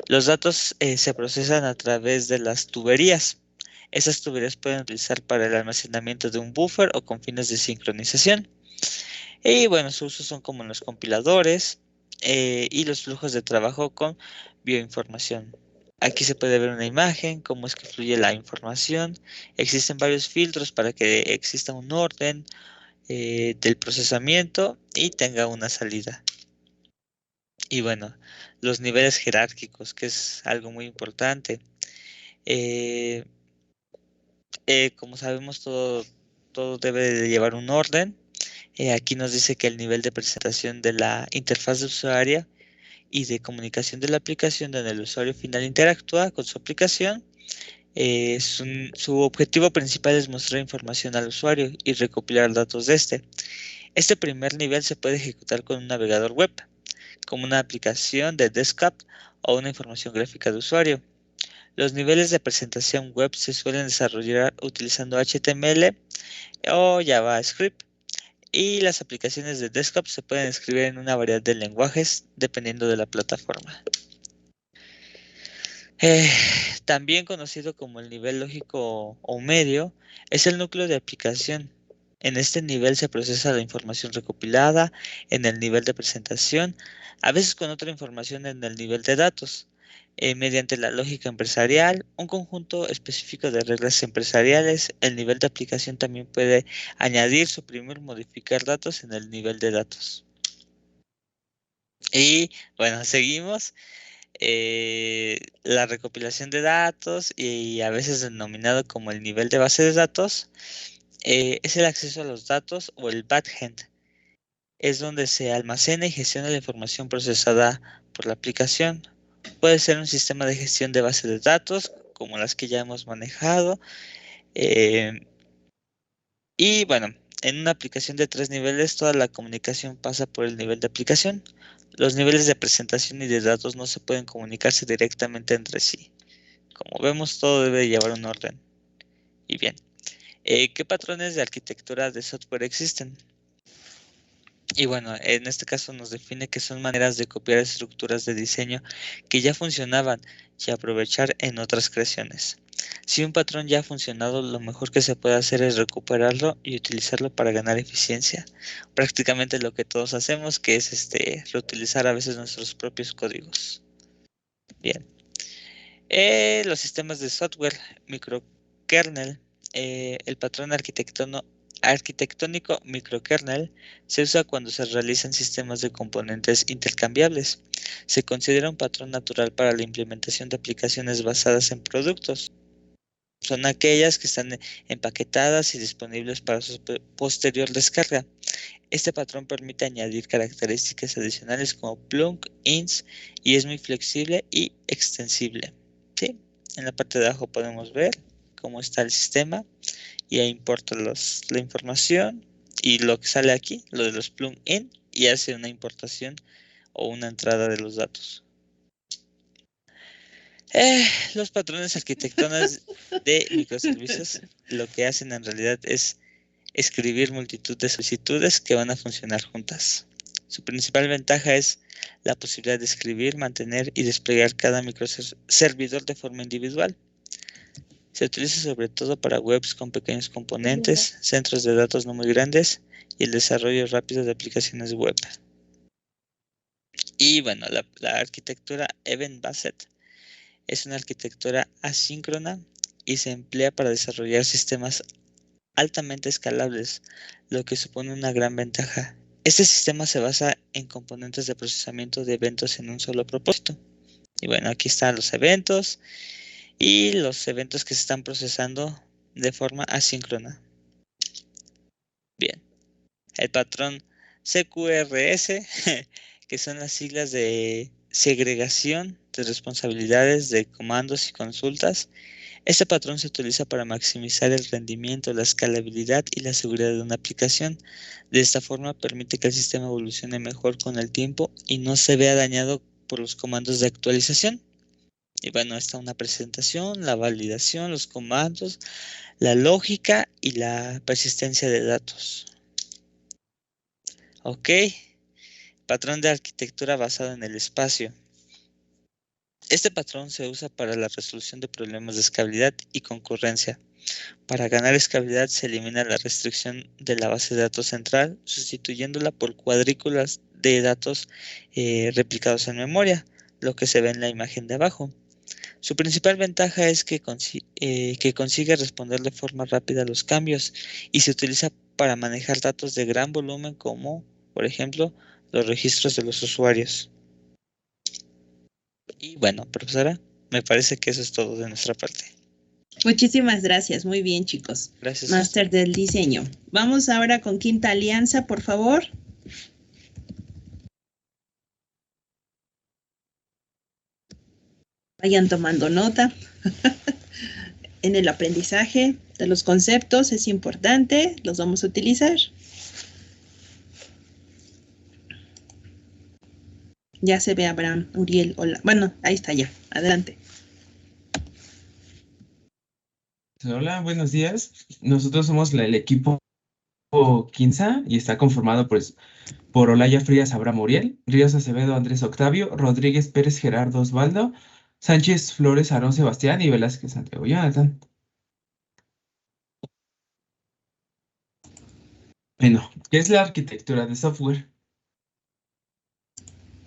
Los datos se procesan a través de las tuberías. Esas tuberías pueden utilizar para el almacenamiento de un buffer o con fines de sincronización. Y bueno, sus usos son como los compiladores y los flujos de trabajo con bioinformación. Aquí se puede ver una imagen, cómo es que fluye la información. Existen varios filtros para que exista un orden del procesamiento y tenga una salida. Y bueno, los niveles jerárquicos, que es algo muy importante. Como sabemos, todo debe de llevar un orden. Aquí nos dice que el nivel de presentación de la interfaz de usuario y de comunicación de la aplicación donde el usuario final interactúa con su aplicación. Su objetivo principal es mostrar información al usuario y recopilar datos de este. Este primer nivel se puede ejecutar con un navegador web, como una aplicación de desktop o una información gráfica de usuario. Los niveles de presentación web se suelen desarrollar utilizando HTML o JavaScript. Y las aplicaciones de desktop se pueden escribir en una variedad de lenguajes dependiendo de la plataforma. También conocido como el nivel lógico o medio, es el núcleo de aplicación. En este nivel se procesa la información recopilada en el nivel de presentación, a veces con otra información en el nivel de datos. Mediante la lógica empresarial, un conjunto específico de reglas empresariales, el nivel de aplicación también puede añadir, suprimir, modificar datos en el nivel de datos. Y bueno, seguimos. La recopilación de datos, y a veces denominado como el nivel de base de datos, es el acceso a los datos o el backend. Es donde se almacena y gestiona la información procesada por la aplicación. Puede ser un sistema de gestión de base de datos, como las que ya hemos manejado. Y bueno, en una aplicación de 3 niveles, toda la comunicación pasa por el nivel de aplicación. Los niveles de presentación y de datos no se pueden comunicarse directamente entre sí. Como vemos, todo debe llevar un orden. Y bien, ¿qué patrones de arquitectura de software existen? Y bueno, en este caso nos define que son maneras de copiar estructuras de diseño que ya funcionaban y aprovechar en otras creaciones. Si un patrón ya ha funcionado, lo mejor que se puede hacer es recuperarlo y utilizarlo para ganar eficiencia. Prácticamente lo que todos hacemos, que es reutilizar a veces nuestros propios códigos. Bien. Los sistemas de software, microkernel, el patrón arquitectónico microkernel se usa cuando se realizan sistemas de componentes intercambiables. Se considera un patrón natural para la implementación de aplicaciones basadas en productos. Son aquellas que están empaquetadas y disponibles para su posterior descarga. Este patrón permite añadir características adicionales como plugins y es muy flexible y extensible. ¿Sí? En la parte de abajo podemos ver cómo está el sistema y ahí importa la información y lo que sale aquí, lo de los plugins, y hace una importación o una entrada de los datos. Los patrones arquitectónicos de microservicios lo que hacen en realidad es escribir multitud de solicitudes que van a funcionar juntas. Su principal ventaja es la posibilidad de escribir, mantener y desplegar cada microservidor de forma individual. Se utiliza sobre todo para webs con pequeños componentes, centros de datos no muy grandes y el desarrollo rápido de aplicaciones web. Y bueno, la arquitectura Event-Based es una arquitectura asíncrona y se emplea para desarrollar sistemas altamente escalables, lo que supone una gran ventaja. Este sistema se basa en componentes de procesamiento de eventos en un solo propósito. Y bueno, aquí están los eventos y los eventos que se están procesando de forma asíncrona. Bien, el patrón CQRS, que son las siglas de segregación de responsabilidades de comandos y consultas. Este patrón se utiliza para maximizar el rendimiento, la escalabilidad y la seguridad de una aplicación. De esta forma permite que el sistema evolucione mejor con el tiempo y no se vea dañado por los comandos de actualización. Y bueno, está una presentación, la validación, los comandos, la lógica y la persistencia de datos. Ok, patrón de arquitectura basado en el espacio. Este patrón se usa para la resolución de problemas de escalabilidad y concurrencia. Para ganar escalabilidad se elimina la restricción de la base de datos central, sustituyéndola por cuadrículas de datos replicados en memoria, lo que se ve en la imagen de abajo. Su principal ventaja es que consigue responder de forma rápida a los cambios y se utiliza para manejar datos de gran volumen como, por ejemplo, los registros de los usuarios. Y bueno, profesora, me parece que eso es todo de nuestra parte. Muchísimas gracias. Muy bien, chicos. Gracias. Máster del diseño. Vamos ahora con Quinta Alianza, por favor. Vayan tomando nota. En el aprendizaje de los conceptos es importante. Los vamos a utilizar. Ya se ve Abraham, Uriel, hola. Bueno, ahí está ya. Adelante. Hola, buenos días. Nosotros somos el equipo Quinza y está conformado pues, por Olaya Frías Abraham Muriel, Ríos Acevedo Andrés Octavio, Rodríguez Pérez Gerardo Osvaldo, Sánchez Flores Aarón Sebastián y Velázquez Santiago Jonathan. Bueno, ¿qué es la arquitectura de software?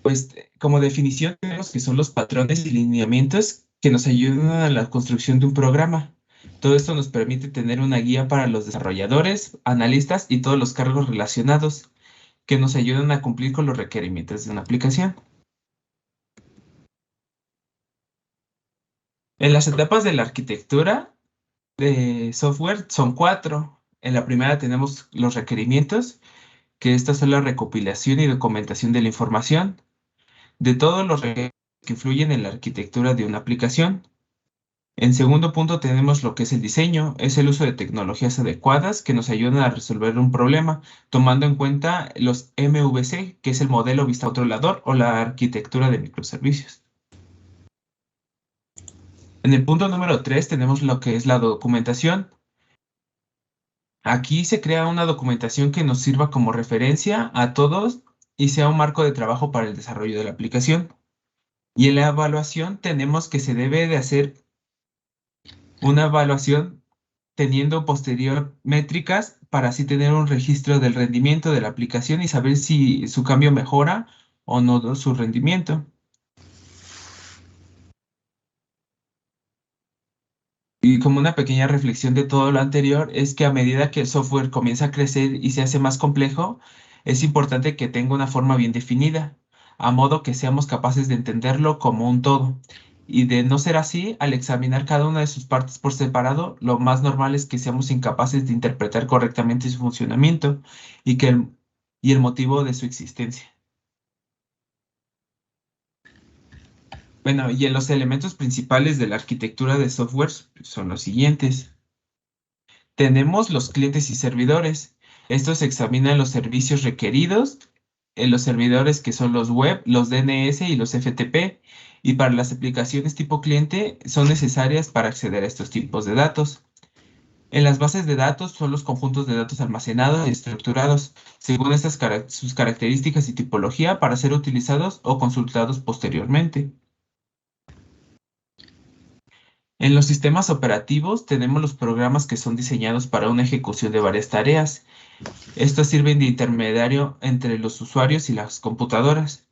Pues como definición tenemos que son los patrones y lineamientos que nos ayudan a la construcción de un programa. Todo esto nos permite tener una guía para los desarrolladores, analistas y todos los cargos relacionados que nos ayudan a cumplir con los requerimientos de una aplicación. En las etapas de la arquitectura de software son 4. En la primera tenemos los requerimientos, que estas son la recopilación y documentación de la información de todos los requerimientos que influyen en la arquitectura de una aplicación. En segundo punto tenemos lo que es el diseño, es el uso de tecnologías adecuadas que nos ayudan a resolver un problema, tomando en cuenta los MVC, que es el modelo vista controlador o la arquitectura de microservicios. En el punto número 3 tenemos lo que es la documentación. Aquí se crea una documentación que nos sirva como referencia a todos y sea un marco de trabajo para el desarrollo de la aplicación. Y en la evaluación tenemos que se debe de hacer una evaluación teniendo posterior métricas para así tener un registro del rendimiento de la aplicación y saber si su cambio mejora o no su rendimiento. Y como una pequeña reflexión de todo lo anterior, es que a medida que el software comienza a crecer y se hace más complejo, es importante que tenga una forma bien definida, a modo que seamos capaces de entenderlo como un todo. Y de no ser así, al examinar cada una de sus partes por separado, lo más normal es que seamos incapaces de interpretar correctamente su funcionamiento y el motivo de su existencia. Bueno, y en los elementos principales de la arquitectura de software son los siguientes. Tenemos los clientes y servidores. Estos examinan los servicios requeridos en los servidores que son los web, los DNS y los FTP. Y para las aplicaciones tipo cliente son necesarias para acceder a estos tipos de datos. En las bases de datos son los conjuntos de datos almacenados y estructurados según sus características y tipología para ser utilizados o consultados posteriormente. En los sistemas operativos tenemos los programas que son diseñados para una ejecución de varias tareas. Estos sirven de intermediario entre los usuarios y las computadoras.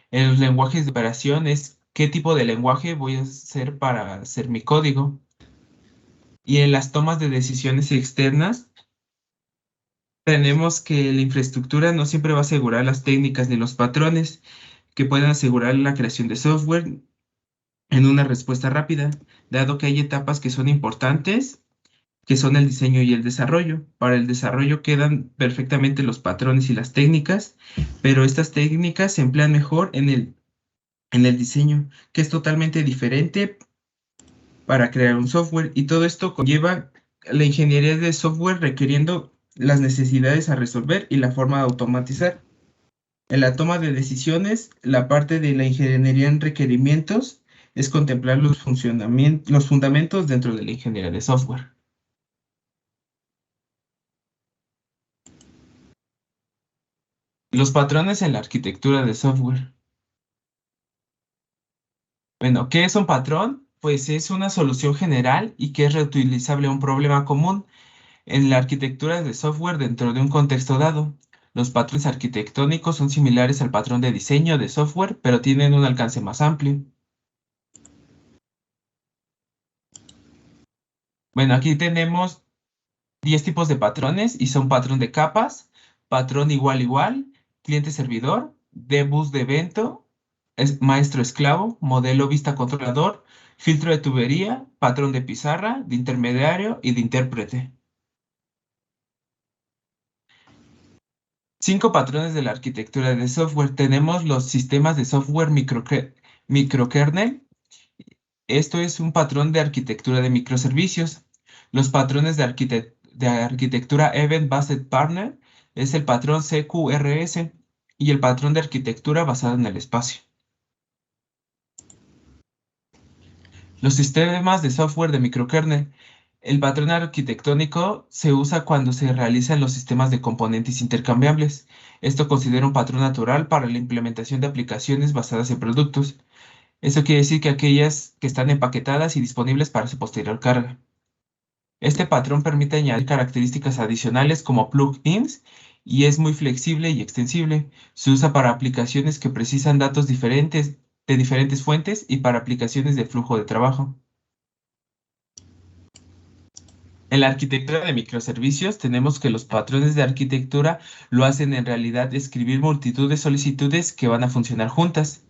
En los lenguajes de operación es qué tipo de lenguaje voy a hacer para hacer mi código. Y en las tomas de decisiones externas tenemos que la infraestructura no siempre va a asegurar las técnicas ni los patrones que pueden asegurar la creación de software en una respuesta rápida, dado que hay etapas que son importantes, que son el diseño y el desarrollo. Para el desarrollo quedan perfectamente los patrones y las técnicas, pero estas técnicas se emplean mejor en el diseño, que es totalmente diferente para crear un software. Y todo esto conlleva la ingeniería de software requiriendo las necesidades a resolver y la forma de automatizar. En la toma de decisiones, la parte de la ingeniería en requerimientos es contemplar los fundamentos dentro de la ingeniería de software. Los patrones en la arquitectura de software. Bueno, ¿qué es un patrón? Pues es una solución general y que es reutilizable a un problema común en la arquitectura de software dentro de un contexto dado. Los patrones arquitectónicos son similares al patrón de diseño de software, pero tienen un alcance más amplio. Bueno, aquí tenemos 10 tipos de patrones y son patrón de capas, patrón igual, cliente-servidor, debus de evento, maestro-esclavo, modelo vista-controlador, filtro de tubería, patrón de pizarra, de intermediario y de intérprete. 5 patrones de la arquitectura de software. Tenemos los sistemas de software microkernel. Esto es un patrón de arquitectura de microservicios. Los patrones de arquitectura Event Based Partner es el patrón CQRS y el patrón de arquitectura basado en el espacio. Los sistemas de software de microkernel. El patrón arquitectónico se usa cuando se realizan los sistemas de componentes intercambiables. Esto considera un patrón natural para la implementación de aplicaciones basadas en productos. Eso quiere decir que aquellas que están empaquetadas y disponibles para su posterior carga. Este patrón permite añadir características adicionales como plugins y es muy flexible y extensible. Se usa para aplicaciones que precisan datos diferentes de diferentes fuentes y para aplicaciones de flujo de trabajo. En la arquitectura de microservicios tenemos que los patrones de arquitectura lo hacen en realidad escribir multitud de solicitudes que van a funcionar juntas.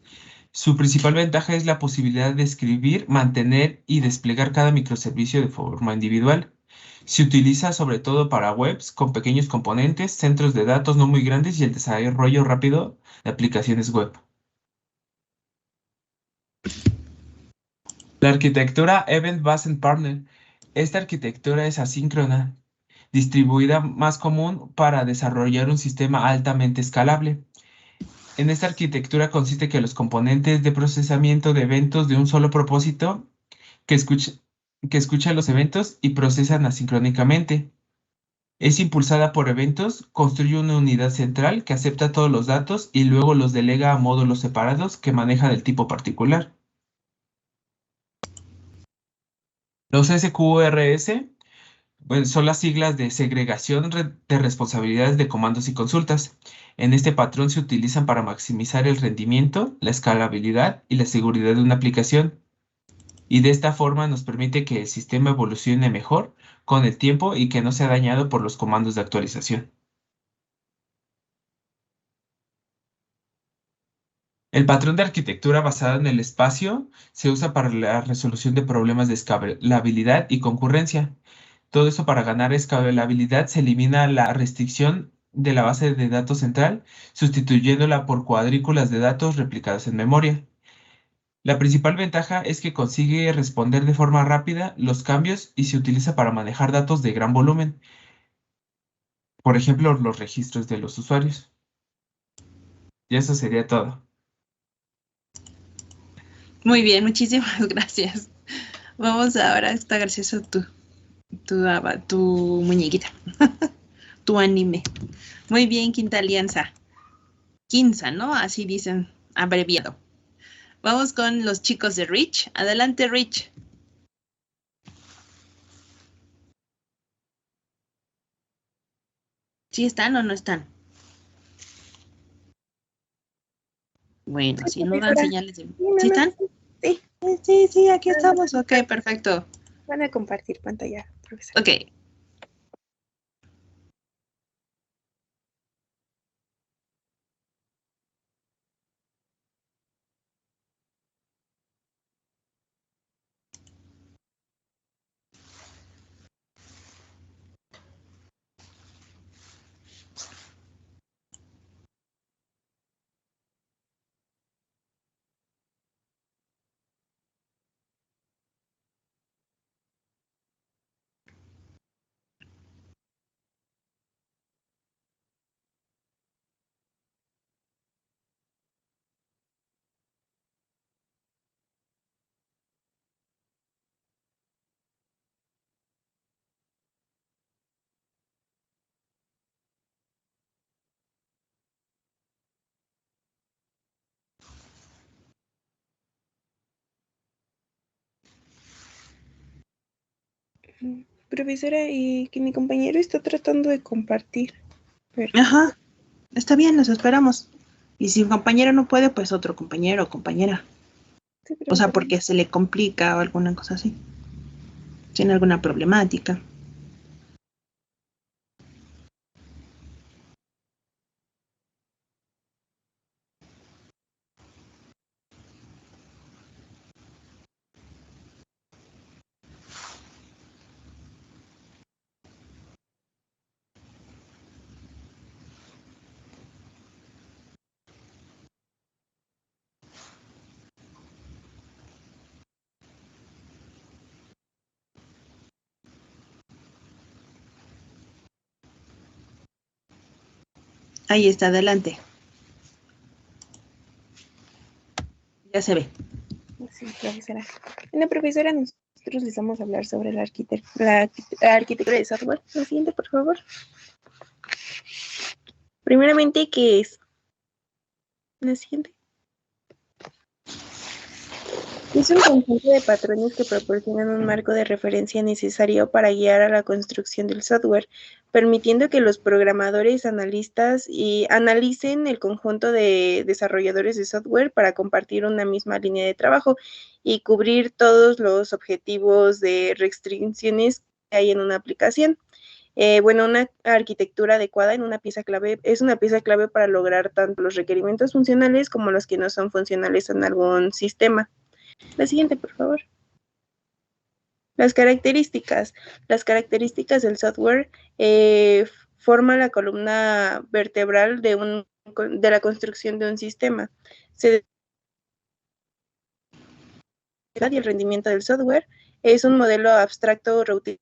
Su principal ventaja es la posibilidad de escribir, mantener y desplegar cada microservicio de forma individual. Se utiliza sobre todo para webs con pequeños componentes, centros de datos no muy grandes y el desarrollo rápido de aplicaciones web. La arquitectura Event Based Partner. Esta arquitectura es asíncrona, distribuida más común para desarrollar un sistema altamente escalable. En esta arquitectura consiste que los componentes de procesamiento de eventos de un solo propósito que escuchan los eventos y procesan asincrónicamente. Es impulsada por eventos, construye una unidad central que acepta todos los datos y luego los delega a módulos separados que manejan el tipo particular. Los SQRS son las siglas de segregación de responsabilidades de comandos y consultas. En este patrón se utilizan para maximizar el rendimiento, la escalabilidad y la seguridad de una aplicación. Y de esta forma nos permite que el sistema evolucione mejor con el tiempo y que no sea dañado por los comandos de actualización. El patrón de arquitectura basado en el espacio se usa para la resolución de problemas de escalabilidad y concurrencia. Todo eso para ganar escalabilidad se elimina la restricción de la base de datos central, sustituyéndola por cuadrículas de datos replicadas en memoria. La principal ventaja es que consigue responder de forma rápida los cambios y se utiliza para manejar datos de gran volumen. Por ejemplo, los registros de los usuarios. Y eso sería todo. Muy bien, muchísimas gracias. Vamos ahora, está gracioso tu muñequita, tu anime. Muy bien, Quinta Alianza. Quinza, ¿no? Así dicen, abreviado. Vamos con los chicos de Rich. Adelante, Rich. ¿Sí están o no están? Bueno, Sí, si no dan profesora. señales de... Sí, ¿Sí están? Sí, Sí, aquí estamos. Ok, perfecto. van a compartir pantalla, profesora. Ok. Profesora, y que mi compañero está tratando de compartir. Pero... Ajá, está bien, nos esperamos. Y si un compañero no puede, pues otro compañero o compañera. Sí, O sea, profesora. porque se le complica o alguna cosa así. Tiene alguna problemática. Ahí está, adelante. Ya se ve. Sí, profesora. Una profesora nos nosotros les vamos a hablar sobre la arquitectura de software. La siguiente, por favor. Primeramente, ¿qué es? La siguiente. Es un conjunto de patrones que proporcionan un marco de referencia necesario para guiar a la construcción del software, permitiendo que los programadores, analistas analicen el conjunto de desarrolladores de software para compartir una misma línea de trabajo y cubrir todos los objetivos de restricciones que hay en una aplicación. Una arquitectura adecuada es una pieza clave para lograr tanto los requerimientos funcionales como los que no son funcionales en algún sistema. La siguiente, por favor. Las características. Las características del software forman la columna vertebral de la construcción de un sistema. Y el rendimiento del software es un modelo abstracto reutilizo.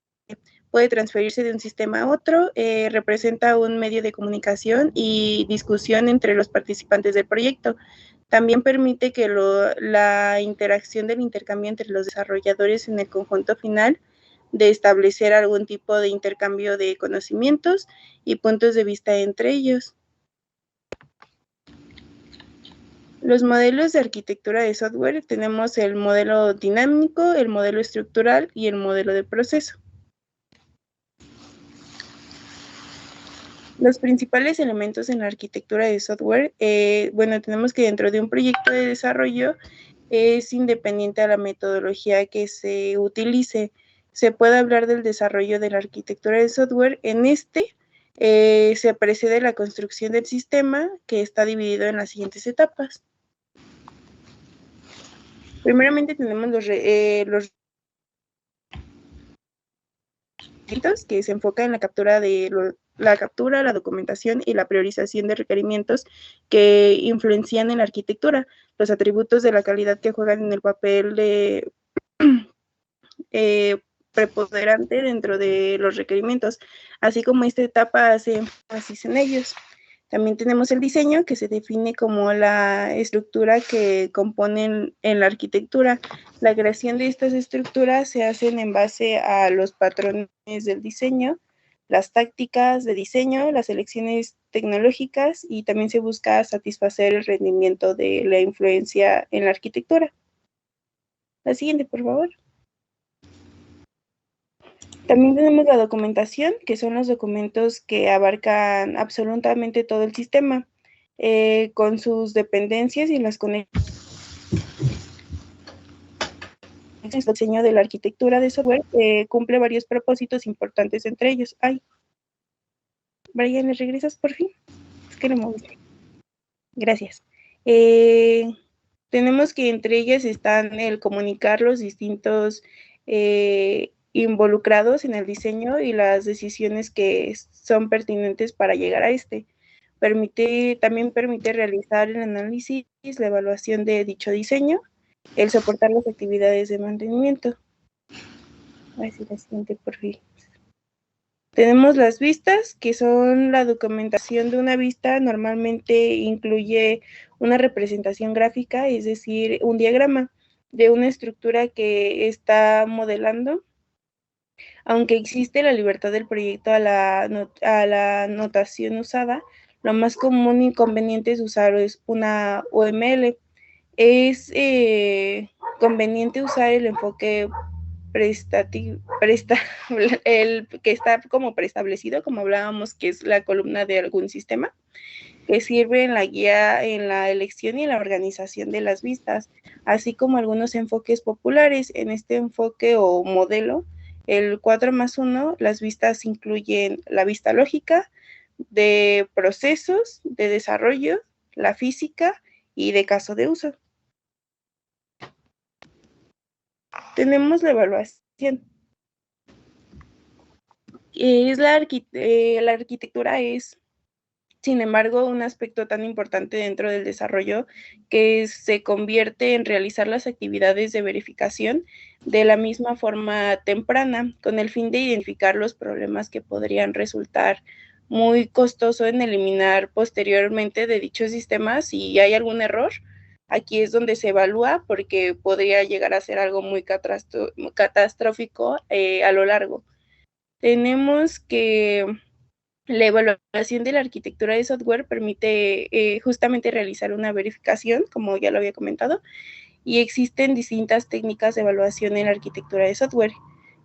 Puede transferirse de un sistema a otro, representa un medio de comunicación y discusión entre los participantes del proyecto. También permite que la interacción del intercambio entre los desarrolladores en el conjunto final, de establecer algún tipo de intercambio de conocimientos y puntos de vista entre ellos. Los modelos de arquitectura de software tenemos el modelo dinámico, el modelo estructural y el modelo de proceso. Los principales elementos en la arquitectura de software, tenemos que dentro de un proyecto de desarrollo es independiente a la metodología que se utilice. Se puede hablar del desarrollo de la arquitectura de software. En se precede la construcción del sistema, que está dividido en las siguientes etapas. Primeramente tenemos los requerimientos, que se enfoca en la captura, la documentación y la priorización de requerimientos que influencian en la arquitectura, los atributos de la calidad que juegan en el papel de preponderante dentro de los requerimientos, así como esta etapa hace énfasis en ellos. También tenemos el diseño, que se define como la estructura que componen en la arquitectura. La creación de estas estructuras se hacen en base a los patrones del diseño, las tácticas de diseño, las elecciones tecnológicas, y también se busca satisfacer el rendimiento de la influencia en la arquitectura. La siguiente, por favor. También tenemos la documentación, que son los documentos que abarcan absolutamente todo el sistema, con sus dependencias y las conexiones. El diseño de la arquitectura de software cumple varios propósitos importantes entre ellos. Ay, Brian, ¿me regresas por fin? Es que no me gusta. Gracias. Tenemos que entre ellas están el comunicar los distintos involucrados en el diseño y las decisiones que son pertinentes para llegar a este. También permite realizar el análisis, la evaluación de dicho diseño, el soportar las actividades de mantenimiento. A ver si la siguiente por fin. Tenemos las vistas, que son la documentación de una vista. Normalmente incluye una representación gráfica, es decir, un diagrama de una estructura que está modelando. Aunque existe la libertad del proyecto a la notación usada, lo más común y conveniente es usar una UML. Es conveniente usar el enfoque el que está como preestablecido, como hablábamos, que es la columna de algún sistema, que sirve en la guía, en la elección y en la organización de las vistas, así como algunos enfoques populares. En este enfoque o modelo, el 4+1, las vistas incluyen la vista lógica, de procesos, de desarrollo, la física y de caso de uso. Tenemos la evaluación. La arquitectura es, sin embargo, un aspecto tan importante dentro del desarrollo que se convierte en realizar las actividades de verificación de la misma forma temprana, con el fin de identificar los problemas que podrían resultar muy costoso en eliminar posteriormente de dichos sistemas si hay algún error. aquí es donde se evalúa porque podría llegar a ser algo muy catastrófico a lo largo. Tenemos que la evaluación de la arquitectura de software permite justamente realizar una verificación, como ya lo había comentado, y existen distintas técnicas de evaluación en la arquitectura de software,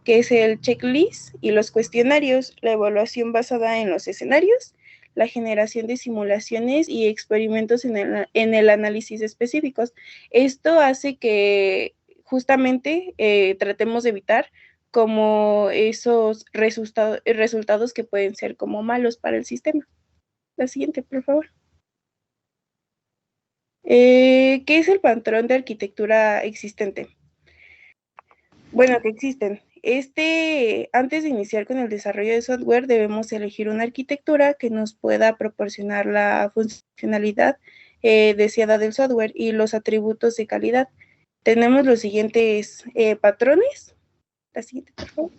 que es el checklist y los cuestionarios, la evaluación basada en los escenarios, la generación de simulaciones y experimentos en el análisis específicos. Esto hace que justamente tratemos de evitar como esos resultados que pueden ser como malos para el sistema. La siguiente, por favor. ¿Qué es el patrón de arquitectura existente? Bueno, que existen. Antes de iniciar con el desarrollo de software, debemos elegir una arquitectura que nos pueda proporcionar la funcionalidad deseada del software y los atributos de calidad. Tenemos los siguientes patrones. La siguiente, por favor.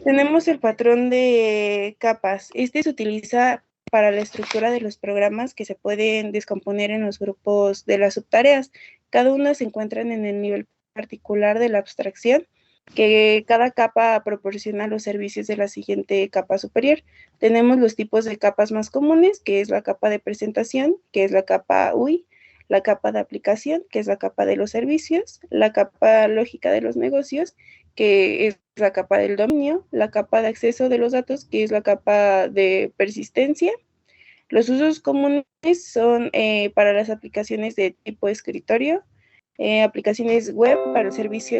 Tenemos el patrón de capas. Se utiliza para la estructura de los programas que se pueden descomponer en los grupos de las subtareas. Cada una se encuentran en el nivel particular de la abstracción, que cada capa proporciona los servicios de la siguiente capa superior. Tenemos los tipos de capas más comunes, que es la capa de presentación, que es la capa UI, la capa de aplicación, que es la capa de los servicios, la capa lógica de los negocios, que es la capa del dominio, la capa de acceso de los datos, que es la capa de persistencia. Los usos comunes son para las aplicaciones de tipo escritorio, aplicaciones web para el servicio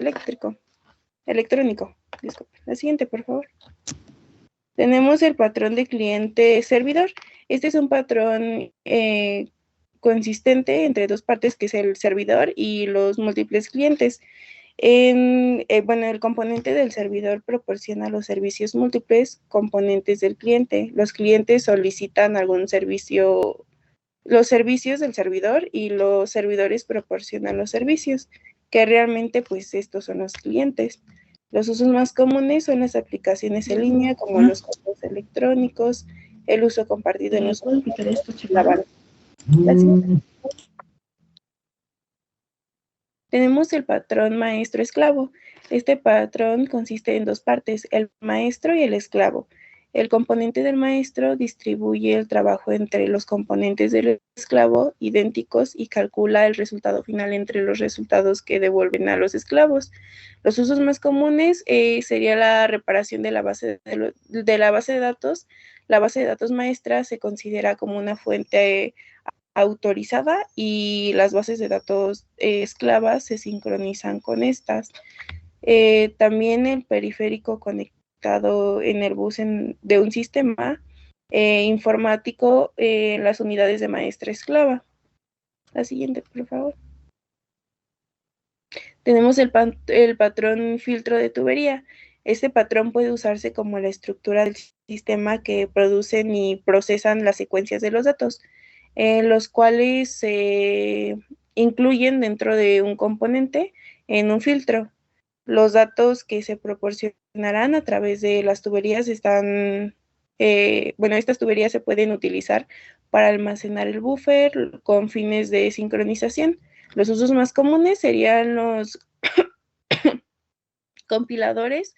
electrónico. Disculpe. La siguiente, por favor. Tenemos el patrón de cliente-servidor. Este es un patrón consistente entre dos partes, que es el servidor y los múltiples clientes. El componente del servidor proporciona los servicios múltiples componentes del cliente. Los clientes solicitan algún servicio, los servicios del servidor, y los servidores proporcionan los servicios, que realmente pues estos son los clientes. Los usos más comunes son las aplicaciones en línea, como los correos electrónicos, el uso compartido en los Tenemos el patrón maestro-esclavo. Este patrón consiste en dos partes, el maestro y el esclavo. El componente del maestro distribuye el trabajo entre los componentes del esclavo idénticos y calcula el resultado final entre los resultados que devuelven a los esclavos. Los usos más comunes sería la reparación de la base de datos. La base de datos maestra se considera como una fuente autorizada y las bases de datos esclavas se sincronizan con estas. También el periférico conectado en el bus de un sistema informático en las unidades de maestra esclava. La siguiente, por favor. Tenemos el patrón filtro de tubería. Este patrón puede usarse como la estructura del sistema que producen y procesan las secuencias de los datos, los cuales se incluyen dentro de un componente en un filtro. Los datos que se proporcionarán a través de las tuberías estas tuberías se pueden utilizar para almacenar el buffer con fines de sincronización. Los usos más comunes serían los compiladores,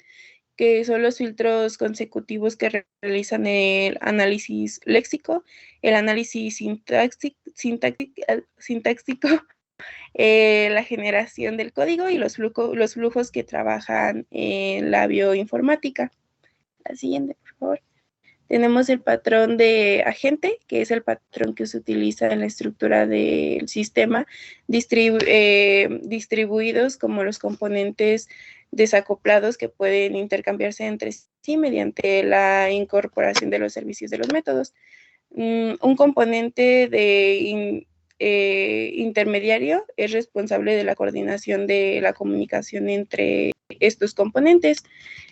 que son los filtros consecutivos que realizan el análisis léxico, el análisis sintáctico, la generación del código y los flujos que trabajan en la bioinformática. La siguiente, por favor. Tenemos el patrón de agente, que es el patrón que se utiliza en la estructura del sistema, distribuidos como los componentes desacoplados que pueden intercambiarse entre sí mediante la incorporación de los servicios de los métodos. Un componente intermediario es responsable de la coordinación de la comunicación entre estos componentes.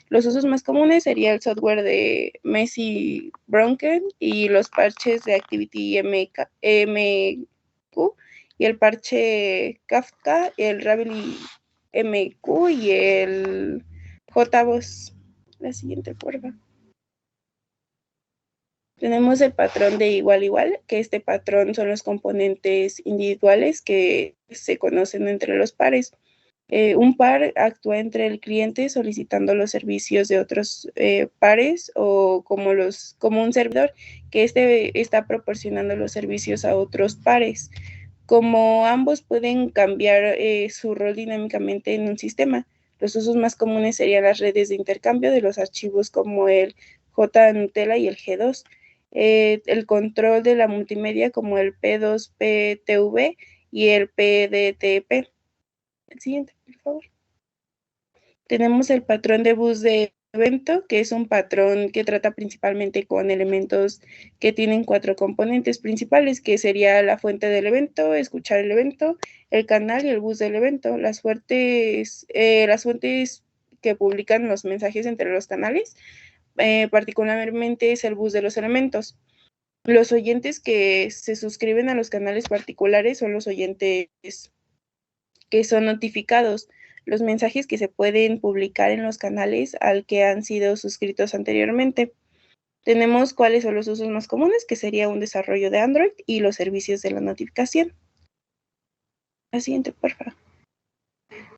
Los usos más comunes sería el software de Messi Bronken y los parches de Activity MQ y el parche Kafka, el Ravelry MQ y el JBoss. La siguiente, por favor. Tenemos el patrón de igual, que este patrón son los componentes individuales que se conocen entre los pares. Un par actúa entre el cliente solicitando los servicios de otros pares o como un servidor que está proporcionando los servicios a otros pares. Como ambos pueden cambiar su rol dinámicamente en un sistema, los usos más comunes serían las redes de intercambio de los archivos como el JNutella y el G2, el control de la multimedia como el P2PTV y el PDTP. El siguiente, por favor. Tenemos el patrón de bus de evento, que es un patrón que trata principalmente con elementos que tienen 4 componentes principales, que sería la fuente del evento, escuchar el evento, el canal y el bus del evento. Las fuentes que publican los mensajes entre los canales, particularmente es el bus de los elementos. Los oyentes que se suscriben a los canales particulares son los oyentes que son notificados. Los mensajes que se pueden publicar en los canales al que han sido suscritos anteriormente. Tenemos cuáles son los usos más comunes, que sería un desarrollo de Android y los servicios de la notificación. La siguiente, por favor.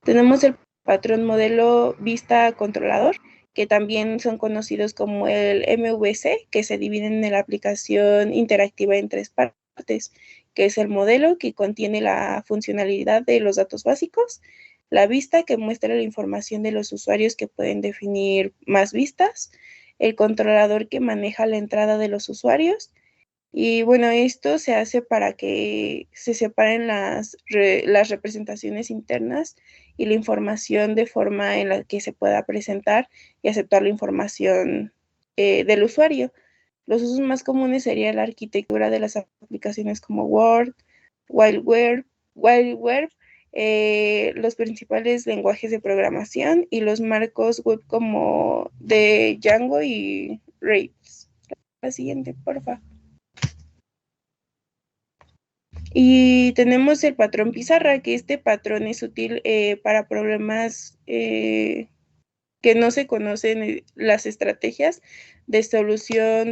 Tenemos el patrón modelo vista controlador, que también son conocidos como el MVC, que se dividen en la aplicación interactiva en 3 partes, que es el modelo, que contiene la funcionalidad de los datos básicos, la vista, que muestra la información de los usuarios que pueden definir más vistas, el controlador, que maneja la entrada de los usuarios, y bueno, esto se hace para que se separen las representaciones internas y la información de forma en la que se pueda presentar y aceptar la información del usuario. Los usos más comunes serían la arquitectura de las aplicaciones como Word, WileWare, los principales lenguajes de programación y los marcos web como de Django y Rails. La siguiente, por favor. Y tenemos el patrón pizarra, que este patrón es útil para problemas que no se conocen las estrategias de solución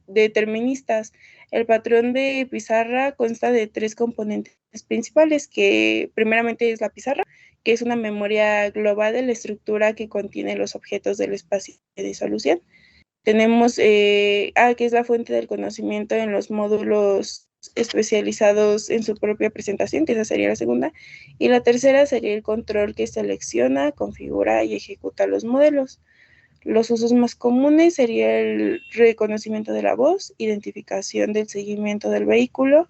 deterministas. El patrón de pizarra consta de 3 componentes principales, que primeramente es la pizarra, que es una memoria global de la estructura que contiene los objetos del espacio de solución. Tenemos que es la fuente del conocimiento en los módulos especializados en su propia presentación, que esa sería la segunda, y la tercera sería el control, que selecciona, configura y ejecuta los modelos. Los usos más comunes sería el reconocimiento de la voz, identificación del seguimiento del vehículo,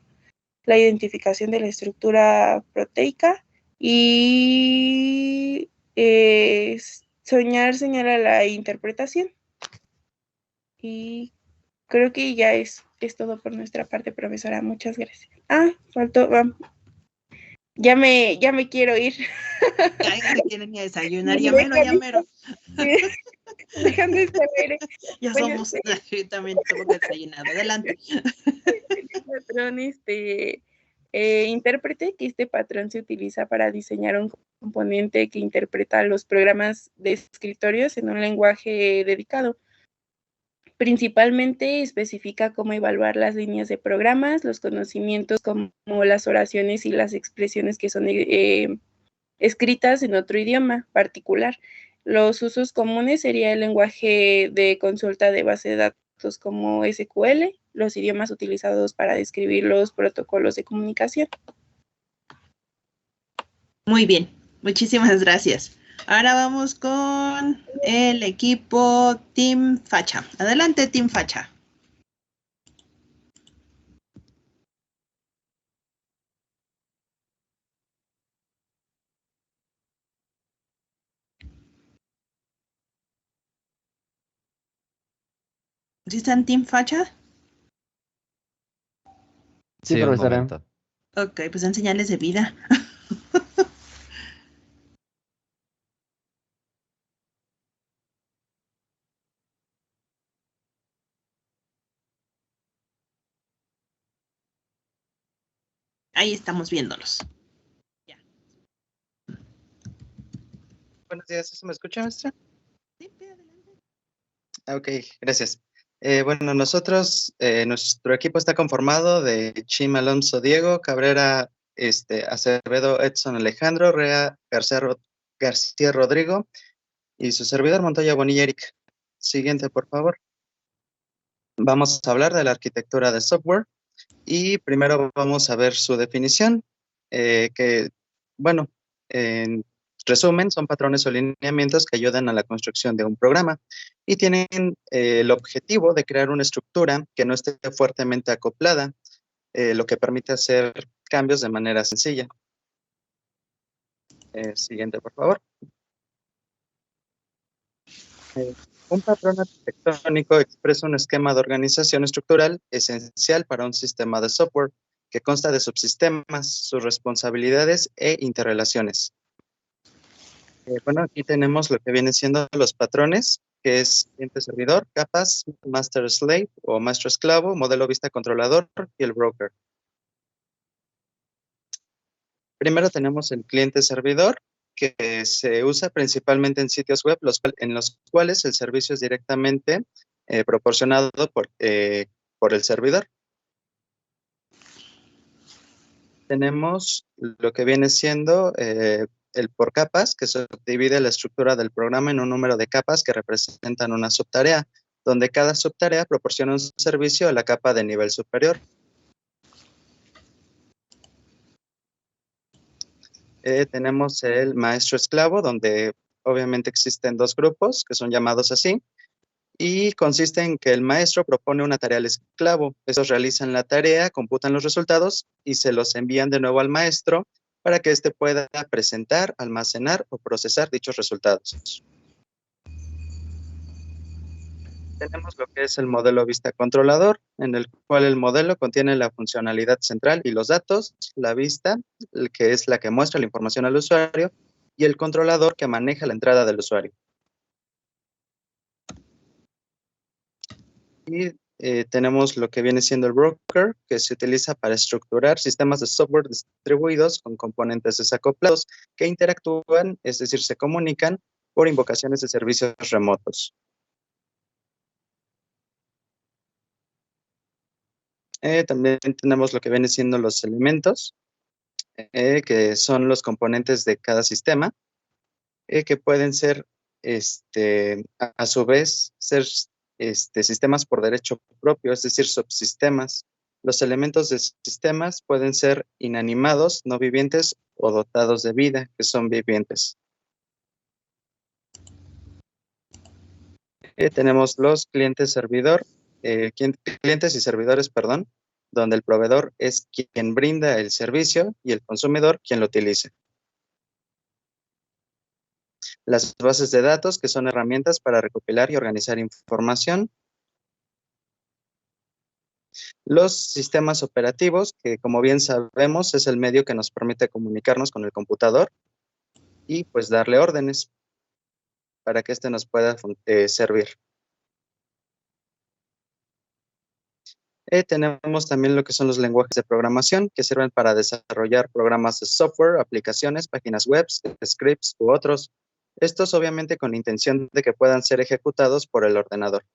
la identificación de la estructura proteica y soñar señala la interpretación. Y creo que ya es todo por nuestra parte, profesora. Muchas gracias. Faltó. Ya me quiero ir. Ay, se quieren ir a desayunar. Ya mero. Dejan de saber. Ya somos. Yo también tengo desayunado. Adelante. El patrón intérprete, que este patrón se utiliza para diseñar un componente que interpreta los programas de escritorios en un lenguaje dedicado. Principalmente especifica cómo evaluar las líneas de programas, los conocimientos como las oraciones y las expresiones que son escritas en otro idioma particular. Los usos comunes sería el lenguaje de consulta de base de datos como SQL, los idiomas utilizados para describir los protocolos de comunicación. Muy bien, muchísimas gracias. Ahora vamos con el equipo Team Facha. Adelante, Team Facha. ¿Sí están Team Facha? Sí, profesora. Ok, pues en señales de vida. Ahí estamos viéndolos. Ya. Buenos días, ¿me escucha, maestra? Sí, adelante. Ok, gracias. Bueno, nosotros, nuestro equipo está conformado de Chim Alonso Diego, Cabrera Acevedo Edson Alejandro, Rea García Rodrigo y su servidor Montoya Bonilla Eric. Siguiente, por favor. Vamos a hablar de la arquitectura de software y primero vamos a ver su definición, que, bueno, en resumen, son patrones o lineamientos que ayudan a la construcción de un programa y tienen el objetivo de crear una estructura que no esté fuertemente acoplada, lo que permite hacer cambios de manera sencilla. Siguiente, por favor. Un patrón arquitectónico expresa un esquema de organización estructural esencial para un sistema de software que consta de subsistemas, sus responsabilidades e interrelaciones. Bueno, aquí tenemos lo que vienen siendo los patrones, que es cliente-servidor, capas, master-slave o maestro-esclavo, modelo vista-controlador y el broker. Primero tenemos el cliente-servidor, que se usa principalmente en sitios web, en los cuales el servicio es directamente proporcionado por el servidor. Tenemos lo que viene siendo el por capas, que subdivide la estructura del programa en un número de capas que representan una subtarea, donde cada subtarea proporciona un servicio a la capa de nivel superior. Tenemos el maestro-esclavo, donde obviamente existen dos grupos que son llamados así, y consiste en que el maestro propone una tarea al esclavo. Estos realizan la tarea, computan los resultados y se los envían de nuevo al maestro para que éste pueda presentar, almacenar o procesar dichos resultados. Tenemos lo que es el modelo vista controlador, en el cual el modelo contiene la funcionalidad central y los datos, la vista, que es la que muestra la información al usuario, y el controlador que maneja la entrada del usuario. Y tenemos lo que viene siendo el broker, que se utiliza para estructurar sistemas de software distribuidos con componentes desacoplados que interactúan, es decir, se comunican por invocaciones de servicios remotos. También tenemos lo que viene siendo los elementos, que son los componentes de cada sistema, que pueden ser, a su vez, ser sistemas por derecho propio, es decir, subsistemas. Los elementos de sistemas pueden ser inanimados, no vivientes o dotados de vida, que son vivientes. Tenemos los clientes y servidores, perdón, donde el proveedor es quien brinda el servicio y el consumidor quien lo utiliza. Las bases de datos, que son herramientas para recopilar y organizar información. Los sistemas operativos, que como bien sabemos es el medio que nos permite comunicarnos con el computador y pues darle órdenes para que éste nos pueda servir. Tenemos también lo que son los lenguajes de programación que sirven para desarrollar programas de software, aplicaciones, páginas web, scripts u otros. Estos obviamente con la intención de que puedan ser ejecutados por el ordenador.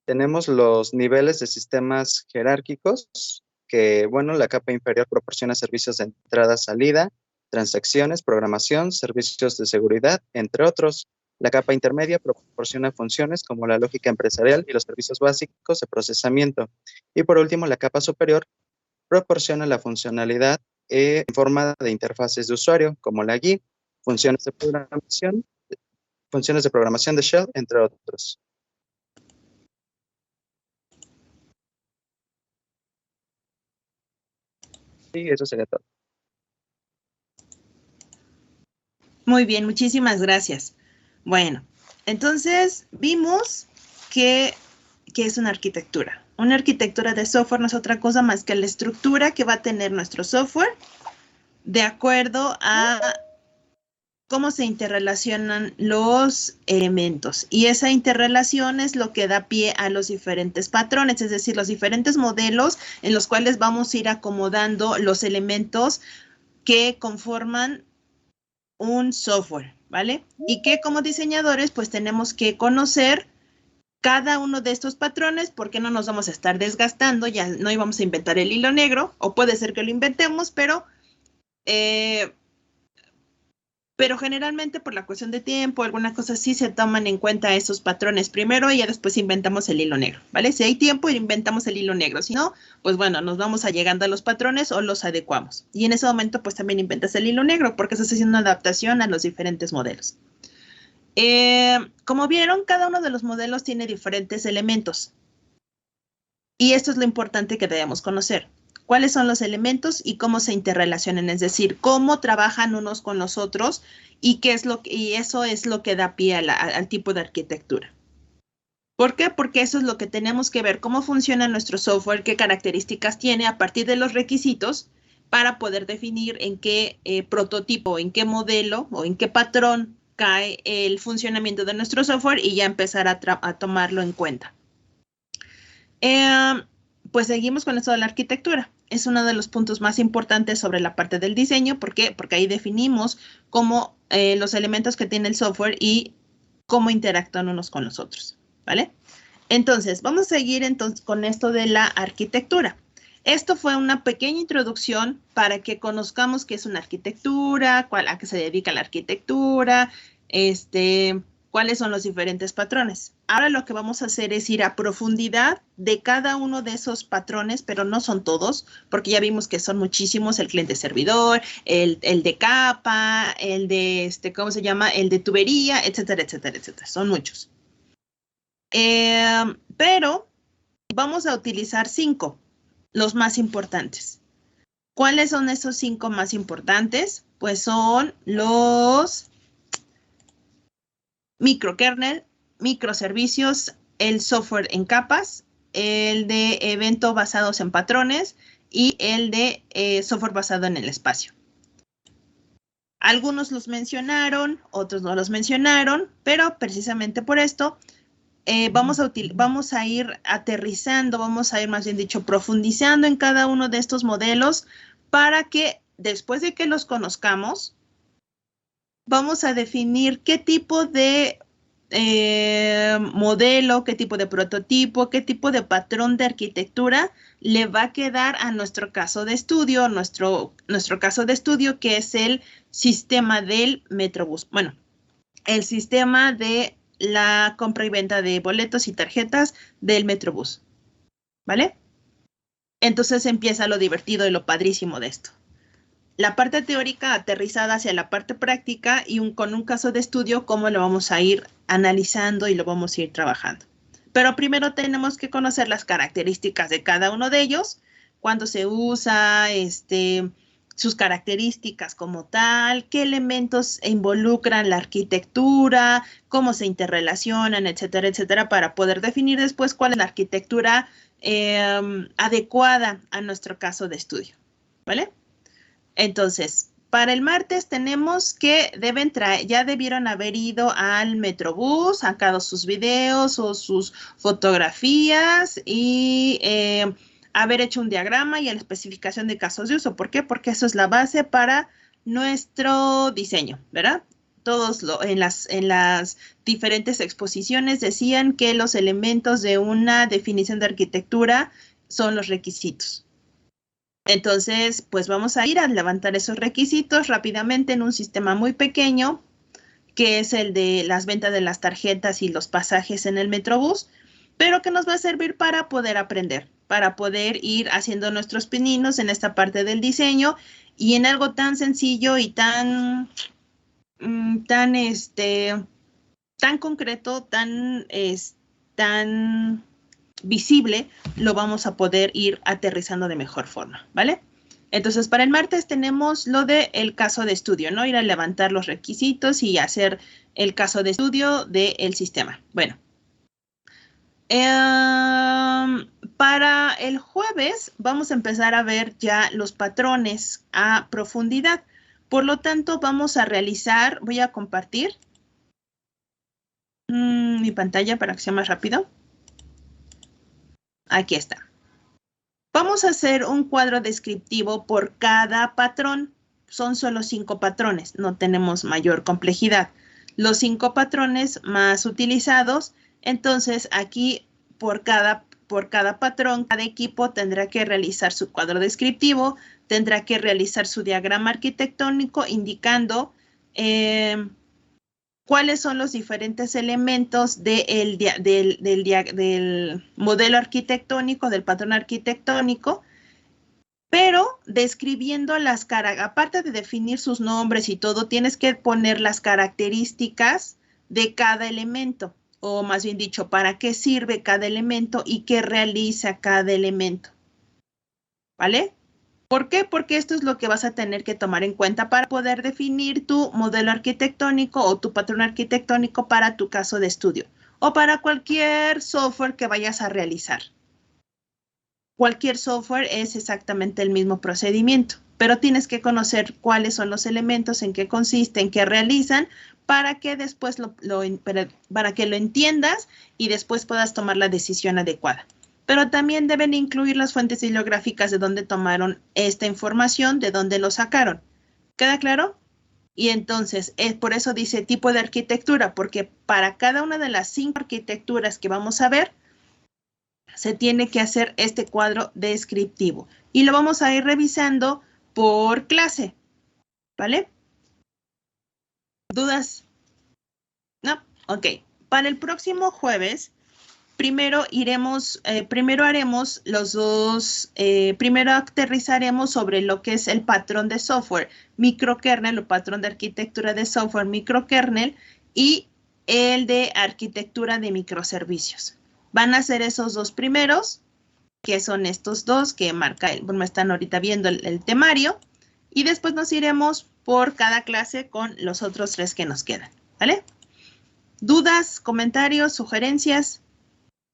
Tenemos los niveles de sistemas jerárquicos, que bueno, la capa inferior proporciona servicios de entrada-salida, transacciones, programación, servicios de seguridad, entre otros. La capa intermedia proporciona funciones como la lógica empresarial y los servicios básicos de procesamiento. Y por último, la capa superior proporciona la funcionalidad en forma de interfaces de usuario, como la GUI, funciones de programación de shell, entre otros. Sí, eso sería todo. Muy bien, muchísimas gracias. Bueno, entonces vimos que es una arquitectura. Una arquitectura de software no es otra cosa más que la estructura que va a tener nuestro software de acuerdo a cómo se interrelacionan los elementos. Y esa interrelación es lo que da pie a los diferentes patrones, es decir, los diferentes modelos en los cuales vamos a ir acomodando los elementos que conforman un software. ¿vale? Y que como diseñadores, pues tenemos que conocer cada uno de estos patrones, porque no nos vamos a estar desgastando, ya no íbamos a inventar el hilo negro, o puede ser que lo inventemos, pero generalmente por la cuestión de tiempo, algunas cosas sí se toman en cuenta esos patrones primero y ya después inventamos el hilo negro, ¿vale? Si hay tiempo, inventamos el hilo negro. Si no, pues bueno, nos vamos a llegando a los patrones o los adecuamos. Y en ese momento, pues también inventas el hilo negro porque estás haciendo una adaptación a los diferentes modelos. Como vieron, cada uno de los modelos tiene diferentes elementos. Y esto es lo importante que debemos conocer. ¿Cuáles son los elementos y cómo se interrelacionan? Es decir, cómo trabajan unos con los otros y eso es lo que da pie al tipo de arquitectura. ¿Por qué? Porque eso es lo que tenemos que ver, cómo funciona nuestro software, qué características tiene a partir de los requisitos para poder definir en qué prototipo, en qué modelo o en qué patrón cae el funcionamiento de nuestro software y ya empezar a tomarlo en cuenta. Pues seguimos con esto de la arquitectura. Es uno de los puntos más importantes sobre la parte del diseño. ¿Por qué? Porque ahí definimos cómo los elementos que tiene el software y cómo interactúan unos con los otros, ¿vale? Entonces, vamos a seguir con esto de la arquitectura. Esto fue una pequeña introducción para que conozcamos qué es una arquitectura, a qué se dedica la arquitectura, cuáles son los diferentes patrones. Ahora lo que vamos a hacer es ir a profundidad de cada uno de esos patrones, pero no son todos, porque ya vimos que son muchísimos, el cliente servidor, el de capa, el de, ¿cómo se llama? El de tubería, etcétera, etcétera, etcétera. Son muchos. Pero vamos a utilizar 5, los más importantes. ¿Cuáles son esos 5 más importantes? Pues son los microkernel, microservicios, el software en capas, el de evento basados en patrones y el de software basado en el espacio. Algunos los mencionaron, otros no los mencionaron, pero precisamente por esto vamos a ir aterrizando, vamos a ir más bien dicho profundizando en cada uno de estos modelos para que después de que los conozcamos, vamos a definir qué tipo de modelo, qué tipo de prototipo, qué tipo de patrón de arquitectura le va a quedar a nuestro caso de estudio, nuestro caso de estudio que es el sistema del Metrobús. Bueno, el sistema de la compra y venta de boletos y tarjetas del Metrobús, ¿vale? Entonces empieza lo divertido y lo padrísimo de esto. La parte teórica aterrizada hacia la parte práctica y con un caso de estudio, cómo lo vamos a ir analizando y lo vamos a ir trabajando. Pero primero tenemos que conocer las características de cada uno de ellos, cuándo se usa, sus características como tal, qué elementos involucran la arquitectura, cómo se interrelacionan, etcétera, etcétera, para poder definir después cuál es la arquitectura adecuada a nuestro caso de estudio, ¿vale? Entonces, para el martes tenemos que ya debieron haber ido al Metrobús, sacado sus videos o sus fotografías y haber hecho un diagrama y la especificación de casos de uso. ¿Por qué? Porque eso es la base para nuestro diseño, ¿verdad? Todos en las diferentes exposiciones decían que los elementos de una definición de arquitectura son los requisitos. Entonces, pues vamos a ir a levantar esos requisitos rápidamente en un sistema muy pequeño, que es el de las ventas de las tarjetas y los pasajes en el Metrobús, pero que nos va a servir para poder aprender, para poder ir haciendo nuestros pininos en esta parte del diseño y en algo tan sencillo y tan concreto, tan visible, lo vamos a poder ir aterrizando de mejor forma, ¿vale? Entonces, para el martes tenemos lo del caso de estudio, ¿no? Ir a levantar los requisitos y hacer el caso de estudio del sistema. Bueno, para el jueves vamos a empezar a ver ya los patrones a profundidad. Por lo tanto, vamos a realizar, voy a compartir mi pantalla para que sea más rápido. Aquí está. Vamos a hacer un cuadro descriptivo por cada patrón. son solo 5 patrones, no tenemos mayor complejidad. Los 5 patrones más utilizados, entonces aquí por cada patrón, cada equipo tendrá que realizar su cuadro descriptivo, tendrá que realizar su diagrama arquitectónico indicando cuáles son los diferentes elementos del modelo arquitectónico, del patrón arquitectónico, pero describiendo las características, aparte de definir sus nombres y todo, tienes que poner las características de cada elemento, o más bien dicho, para qué sirve cada elemento y qué realiza cada elemento. ¿Vale? ¿Por qué? Porque esto es lo que vas a tener que tomar en cuenta para poder definir tu modelo arquitectónico o tu patrón arquitectónico para tu caso de estudio o para cualquier software que vayas a realizar. Cualquier software es exactamente el mismo procedimiento, pero tienes que conocer cuáles son los elementos, en qué consisten, qué realizan, para que después para que lo entiendas y después puedas tomar la decisión adecuada. Pero también deben incluir las fuentes bibliográficas de dónde tomaron esta información, de dónde lo sacaron. ¿Queda claro? Y entonces, por eso dice tipo de arquitectura, porque para cada una de las 5 arquitecturas que vamos a ver, se tiene que hacer este cuadro descriptivo. Y lo vamos a ir revisando por clase. ¿Vale? ¿Dudas? No. Ok. Para el próximo jueves, primero haremos los dos, primero aterrizaremos sobre lo que es el patrón de software microkernel o patrón de arquitectura de software microkernel y el de arquitectura de microservicios. Van a ser esos dos primeros, que son estos dos que me están ahorita viendo el temario, y después nos iremos por cada clase con los otros 3 que nos quedan, ¿vale? ¿Dudas, comentarios, sugerencias?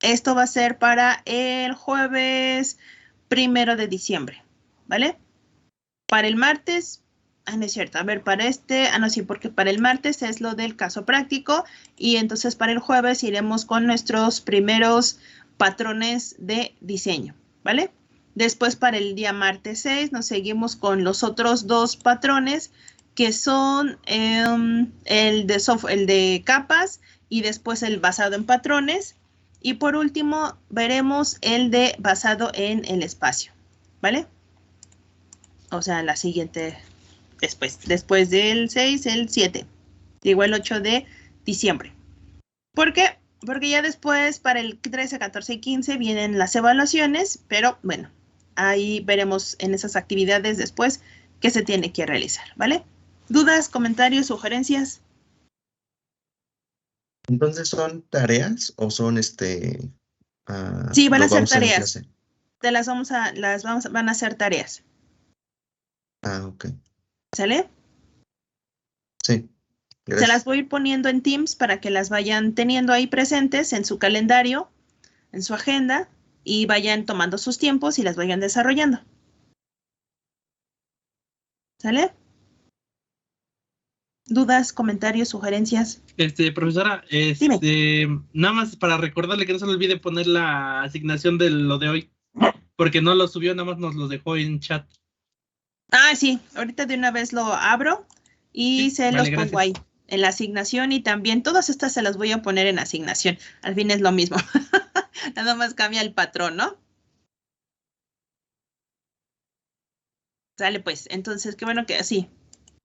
Esto va a ser para el jueves 1 de diciembre, ¿vale? Para el martes, no es cierto, a ver, para no, sí, porque para el martes es lo del caso práctico y entonces para el jueves iremos con nuestros primeros patrones de diseño, ¿vale? Después para el día martes 6 nos seguimos con los otros 2 patrones que son el de capas y después el basado en patrones. Y por último, veremos el de basado en el espacio, ¿vale? O sea, la siguiente, después del 6, el 7. Digo, el 8 de diciembre. ¿Por qué? Porque ya después, para el 13, 14 y 15, vienen las evaluaciones, pero bueno, ahí veremos en esas actividades después qué se tiene que realizar, ¿vale? ¿Dudas, comentarios, sugerencias? Entonces, ¿son tareas o son Sí, van a los ser vamos a hacer en tareas. clase? Van a ser tareas. Ah, ok. ¿Sale? Sí, Se las gracias. voy a ir poniendo en Teams para que las vayan teniendo ahí presentes en su calendario, en su agenda, y vayan tomando sus tiempos y las vayan desarrollando. ¿Sale? ¿Dudas, comentarios, sugerencias? Profesora, Dime. nada más para recordarle que no se le olvide poner la asignación de lo de hoy, porque no lo subió, nada más nos lo dejó en chat. Ah, sí, ahorita de una vez lo abro y Sí, los pongo gracias. ahí en la asignación y también todas estas se las voy a poner en asignación. Al fin es lo mismo, nada más cambia el patrón, ¿no? Sale pues, entonces qué bueno que sí.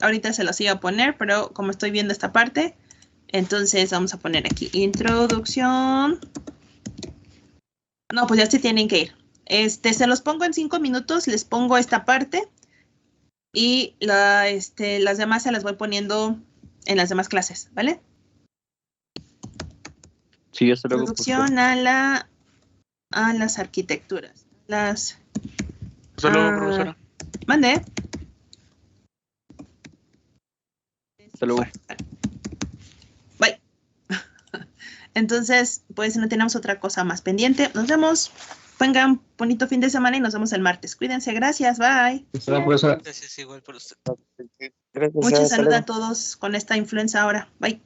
Ahorita se los iba a poner, pero como estoy viendo esta parte, entonces vamos a poner aquí introducción. No, pues ya se tienen que ir. Se los pongo en 5 minutos, les pongo esta parte y las demás se las voy poniendo en las demás clases, ¿vale? Sí, hasta luego. Introducción a las arquitecturas. Hasta luego, profesora. Mande. Hasta luego. Bye. Entonces, pues no tenemos otra cosa más pendiente. Nos vemos. Tengan bonito fin de semana y nos vemos el martes. Cuídense, gracias, bye. Gracias igual por usted. Mucha salud a todos con esta influenza ahora. Bye.